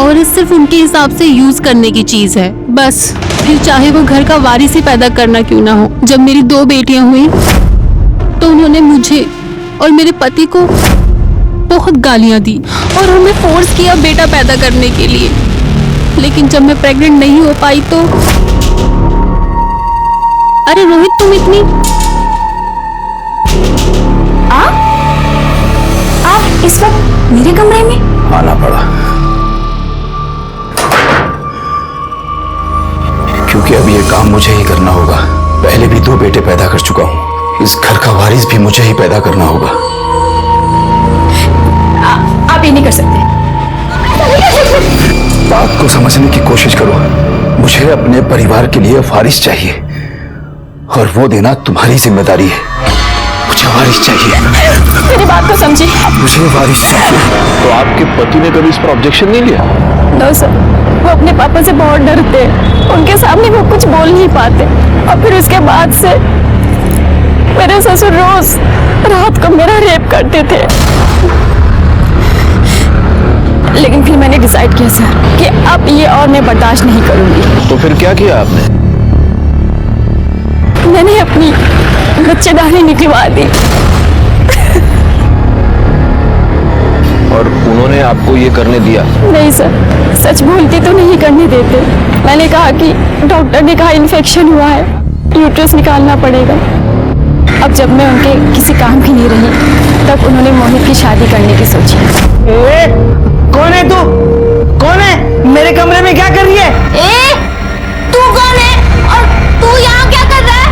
और सिर्फ उनके हिसाब से यूज करने की चीज है बस। फिर चाहे वो घर का वारिस ही पैदा करना क्यों ना हो। जब मेरी 2 बेटियां हुई तो उन्होंने मुझे और मेरे पति को बहुत गालियां दी और हमें फोर्स किया बेटा पैदा करने के लिए। लेकिन जब मैं प्रेग्नेंट नहीं हो पाई तो अरे रोहित तुम इतनी आप इस वक्त मेरे कमरे में? आना पड़ा क्योंकि अब ये काम मुझे ही करना होगा। पहले भी 2 बेटे पैदा कर चुका हूँ, इस घर का वारिस भी मुझे ही पैदा करना होगा। आप ये नहीं कर सकते। बात को समझने की कोशिश करो। मुझे अपने परिवार के लिए वारिस चाहिए और वो देना तुम्हारी जिम्मेदारी है। मुझे वारिस चाहिए। मेरी बात को समझिए। मुझे वारिस चाहिए। तो आपके पति ने कभी इस पर ऑब्जेक्शन नहीं लिया? नो सर, वो अपने पापा से बहुत डरते हैं, उनके सामने वो कुछ बोल नहीं पाते। और फिर उसके बाद से मेरे ससुर रोज रात को मेरा रेप करते थे। लेकिन फिर मैंने डिसाइड किया सर कि अब ये और मैं बर्दाश्त नहीं करूंगी। तो फिर क्या किया आपने? मैंने अपनी बच्चेदानी निकलवा दी। और उन्होंने आपको ये करने दिया? नहीं सर, सच बोलती तो नहीं करने देते। मैंने कहा कि डॉक्टर ने कहा इन्फेक्शन हुआ है, यूट्रस निकालना पड़ेगा। अब जब मैं उनके किसी काम की नहीं रही तब उन्होंने मोहित की शादी करने की सोची। कौन है तू? कौन है? मेरे कमरे में क्या कर रही है? तू कौन है और तू यहाँ क्या कर रहा है?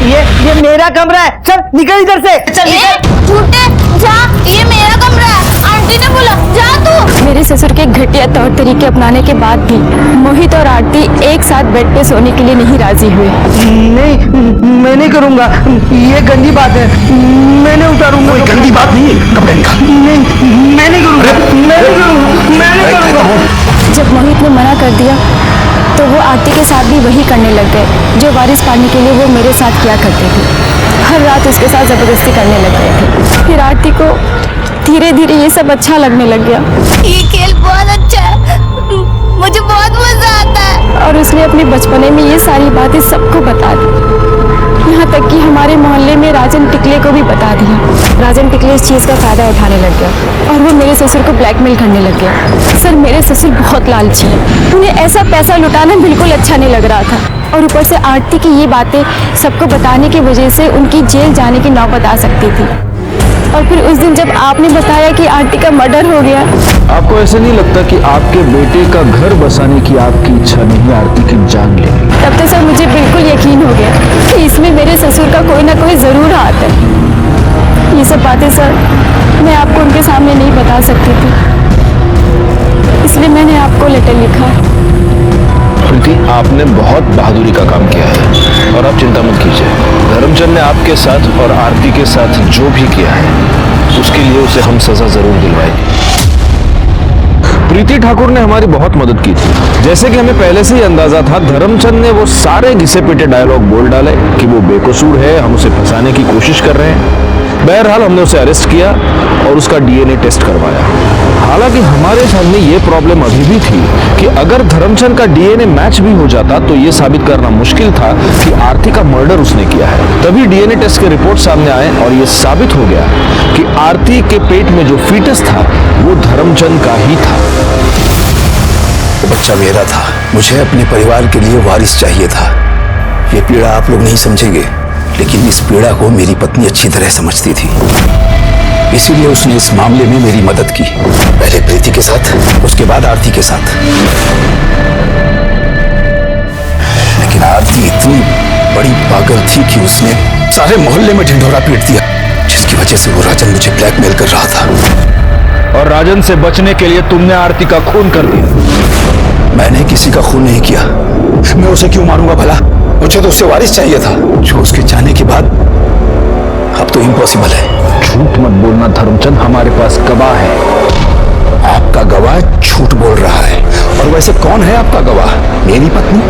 ये मेरा कमरा है। चल निकल इधर से। चल निकल। झूठे जा, ये मेरा कमरा है। आंटी ने बोला जा तू। मेरे ससुर के घटिया तौर तरीके अपनाने के बाद भी मोहित और आरती एक साथ बेड पे सोने के लिए नहीं राजी हुए। नहीं, मैं नहीं करूंगा। ये गंदी बात है, मैं नहीं उतारूंगा। कोई गंदी बात नहीं है, कपड़े निकाल। नहीं, मैं नहीं करूंगा। मैं नहीं करूंगा। मैं नहीं करूंगा। जब मोहित ने मना कर दिया तो वो आरती के साथ भी वही करने लग गए जो वारिस पाने के लिए वो मेरे साथ किया करते थे। हर रात उसके साथ जबरदस्ती करने लग गए थे। फिर आरती को धीरे धीरे ये सब अच्छा लगने लग गया। ये खेल बहुत अच्छा है, मुझे बहुत मजा आता है। और उसने अपने बचपने में ये सारी बातें सबको बता दी, यहाँ तक कि हमारे मोहल्ले में राजन टिकले को भी बता दिया। राजन टिकले इस चीज़ का फायदा उठाने लग गया और वो मेरे ससुर को ब्लैकमेल करने लग गया। सर मेरे ससुर बहुत लालची हैं, उन्हें ऐसा पैसा लुटाना बिल्कुल अच्छा नहीं लग रहा था। और ऊपर से आरती की ये बातें सबको बताने की वजह से उनकी जेल जाने की नौबत आ सकती थी। और फिर उस दिन जब आपने बताया कि आरती का मर्डर हो गया। आपको ऐसे नहीं लगता कि आपके बेटे का घर बसाने की आपकी इच्छा नहीं आरती की जान लेगी? तब तो सर मुझे बिल्कुल यकीन हो गया कि इसमें मेरे ससुर का कोई ना कोई जरूर हाथ है। ये सब बातें सर मैं आपको उनके सामने नहीं बता सकती थी, इसलिए मैंने आपको लेटर लिखा। प्रीति, आपने बहुत बहादुरी का काम किया है और आप चिंता मत कीजिए। धर्मचंद ने आपके साथ और आरती के साथ जो भी किया है उसके लिए उसे हम सजा जरूर दिलवाएंगे। प्रीति ठाकुर ने हमारी बहुत मदद की थी। जैसे कि हमें पहले से ही अंदाजा था, धर्मचंद ने वो सारे घिसे पिटे डायलॉग बोल डाले कि वो बेकसूर है, हम उसे फंसाने की कोशिश कर रहे हैं। बहरहाल हमने उसे अरेस्ट किया और उसका डीएनए टेस्ट करवाया। हालांकि हमारे सामने ये प्रॉब्लम अभी भी थी कि अगर धर्मचंद का डीएनए मैच भी हो जाता तो ये साबित करना मुश्किल था कि आरती का मर्डर उसने किया है। तभी डीएनए टेस्ट के रिपोर्ट सामने आए और ये साबित हो गया कि आरती के पेट में जो फीटस था वो धर्मचंद का ही था। वो बच्चा मेरा था, मुझे अपने परिवार के लिए वारिस चाहिए था। ये पीड़ा आप लोग नहीं समझेंगे, लेकिन इस पीड़ा को मेरी पत्नी अच्छी तरह समझती थी, इसीलिए उसने इस मामले में मेरी मदद की। पहले प्रीति के साथ, उसके बाद आरती के साथ। लेकिन आरती इतनी बड़ी पागल थी कि उसने सारे मोहल्ले में ढिंढोरा पीट दिया, जिसकी वजह से वो राजन मुझे ब्लैकमेल कर रहा था। और राजन से बचने के लिए तुमने आरती का खून कर दिया। मैंने किसी का खून नहीं किया। मैं उसे क्यों मारूंगा भला? मुझे तो उससे वारिस चाहिए था। जो उसके जाने के बाद अब तो इम्पॉसिबल है। झूठ मत बोलना धर्मचंद, हमारे पास गवाह है। आपका गवाह झूठ बोल रहा है। और वैसे कौन है आपका गवाह? मेरी पत्नी,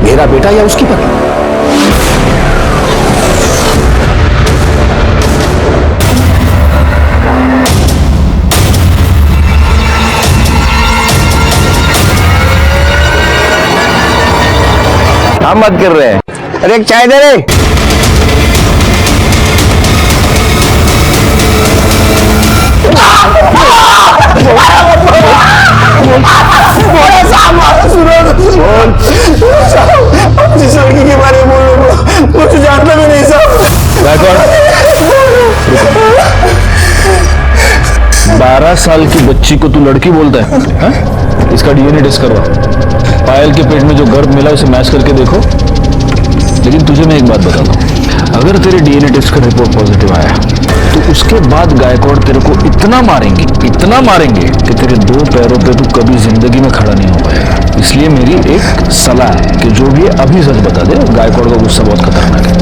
मेरा बेटा या उसकी पत्नी? हम मत कर रहे हैं। अरे एक चाय दे रे। जिस लड़की के बारे में बोल रहे हो वो तो जानता भी नहीं साहब। 12 साल की बच्ची को तू लड़की बोलता है, हा? इसका डीएनए टेस्ट करवा। पायल के पेट में जो गर्भ मिला उसे मैच करके देखो। लेकिन तुझे मैं एक बात बताता हूँ, अगर तेरे डीएनए टेस्ट का रिपोर्ट पॉजिटिव आया तो उसके बाद गायकवाड़ तेरे को इतना मारेंगे कि तेरे 2 पैरों पे तू कभी जिंदगी में खड़ा नहीं हो पाएगा। इसलिए मेरी एक सलाह है कि जो भी है अभी सच बता दे। गायकवाड़ का गुस्सा बहुत खतरनाक है।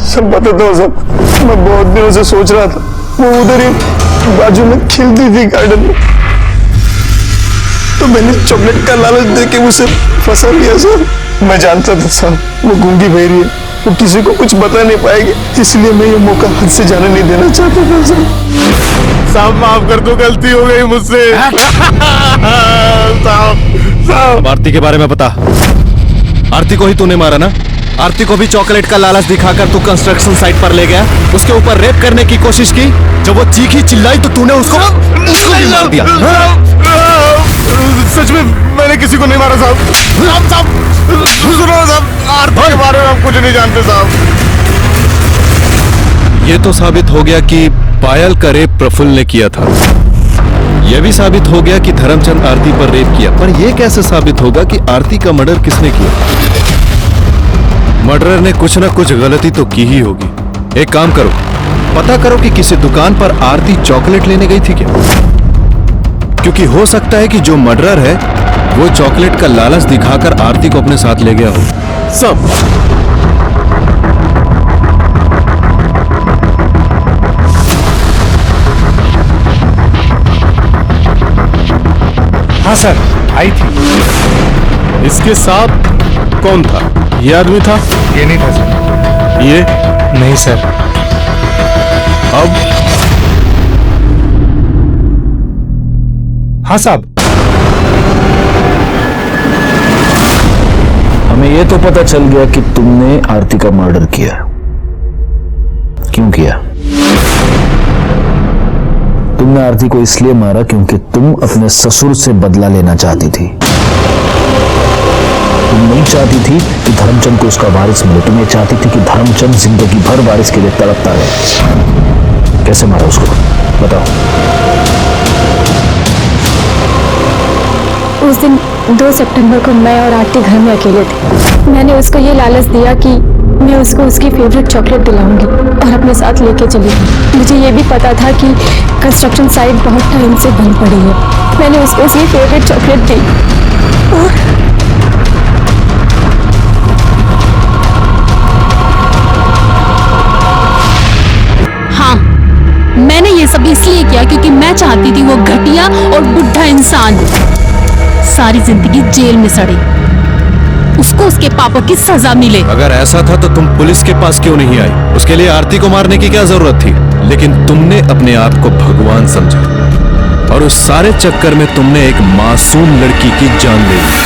सब बताता हूँ सब। मैं बहुत दिनों से सोच रहा था, वो उधर ही बाजू में खिलती थी गार्डन में, तो मैंने चॉकलेट का लालच देके उसे फंसा लिया सर। मैं जानता था सर वो गूंगी बहरी है, वो किसी को कुछ बता नहीं पाएगी, इसलिए मैं ये मौका हाथ से जाने नहीं देना चाहता था सर। साहब माफ कर दो, गलती हो गई मुझसे। साहब आरती के बारे में पता? आरती को ही तूने मारा ना? आरती को भी चॉकलेट का लालच दिखाकर तू कंस्ट्रक्शन साइट पर ले गया, उसके ऊपर रेप करने की कोशिश की। जब वो चीखी चिल्लाई तो तूने उसको भी मार दिया। सच में मैंने किसी को नहीं मारा साहब। सुनो साहब, आरती के बारे में आप कुछ नहीं जानते साहब। ये तो साबित हो गया कि पायल का रेप प्रफुल्ल ने किया था। यह भी साबित हो गया कि धर्मचंद आरती पर रेप किया। पर यह कैसे साबित होगा कि आरती का मर्डर किसने किया? मर्डरर ने कुछ ना कुछ गलती तो की ही होगी। एक काम करो, पता करो कि किसी दुकान पर आरती चॉकलेट लेने गई थी क्या? क्योंकि हो सकता है कि जो मर्डरर है वो चॉकलेट का लालच दिखाकर आरती को अपने साथ ले गया हो। सब हाँ सर, आई थी। इसके साथ कौन था? ये आदमी था? ये नहीं था सर। ये नहीं सर। अब हाँ साहब, हमें ये तो पता चल गया कि तुमने आरती का मर्डर किया। क्यों किया? तुमने आरती को इसलिए मारा क्योंकि तुम अपने ससुर से बदला लेना चाहती थी। तुम नहीं चाहती थी कि धर्मचंद को उसका वारिस मिले, तुम ये चाहती थी कि धर्मचंद जिंदगी भर वारिस के लिए तड़पता रहे। कैसे मारा उसको, बताओ। उस दिन 2 सितंबर को मैं और आरती घर में अकेले थे। मैंने उसको ये लालच दिया कि मैं उसको उसकी फेवरेट चॉकलेट दिलाऊंगी और अपने साथ लेके चली गई। मुझे ये भी पता था कि कंस्ट्रक्शन साइट बहुत टाइम से बंद पड़ी है। मैंने उसको उसकी फेवरेट चॉकलेट दी और हाँ, मैंने ये सब इसलिए किया क्योंकि मैं चाहती थी वो घटिया और बुढ़ा इंसान सारी जिंदगी जेल में सड़े, उसको उसके पापों की सजा मिले। अगर ऐसा था तो तुम पुलिस के पास क्यों नहीं आई? उसके लिए आरती को मारने की क्या जरूरत थी? लेकिन तुमने अपने आप को भगवान समझा और उस सारे चक्कर में तुमने एक मासूम लड़की की जान ले ली।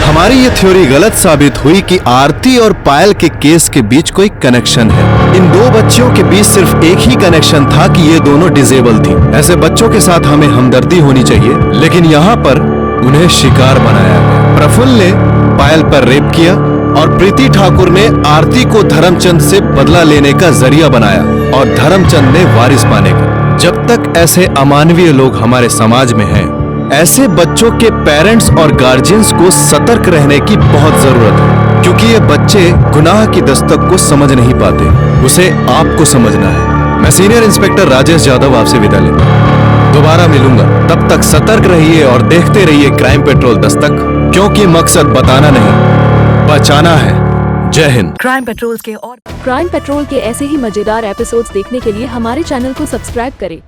हमारी ये थ्योरी गलत साबित हुई कि आरती और पायल के केस के बीच कोई कनेक्शन है। इन 2 बच्चियों के बीच सिर्फ एक ही कनेक्शन था कि ये दोनों डिसेबल थी। ऐसे बच्चों के साथ हमें हमदर्दी होनी चाहिए, लेकिन यहाँ पर उन्हें शिकार बनाया गया। प्रफुल्ल ने पायल पर रेप किया और प्रीति ठाकुर ने आरती को धर्मचंद से बदला लेने का जरिया बनाया और धर्मचंद ने वारिस पाने का। जब तक ऐसे अमानवीय लोग हमारे समाज में हैं, ऐसे बच्चों के पेरेंट्स और गार्जियंस को सतर्क रहने की बहुत जरूरत है, क्योंकि ये बच्चे गुनाह की दस्तक को समझ नहीं पाते, उसे आपको समझना है। मैं सीनियर इंस्पेक्टर राजेश यादव आपसे विदा लेता हूं। दोबारा मिलूंगा, तब तक सतर्क रहिए और देखते रहिए क्राइम पेट्रोल दस्तक, क्योंकि मकसद बताना नहीं, बचाना है। जय हिंद। क्राइम पेट्रोल के ऐसे ही मजेदार एपिसोड्स देखने के लिए हमारे चैनल को सब्सक्राइब करें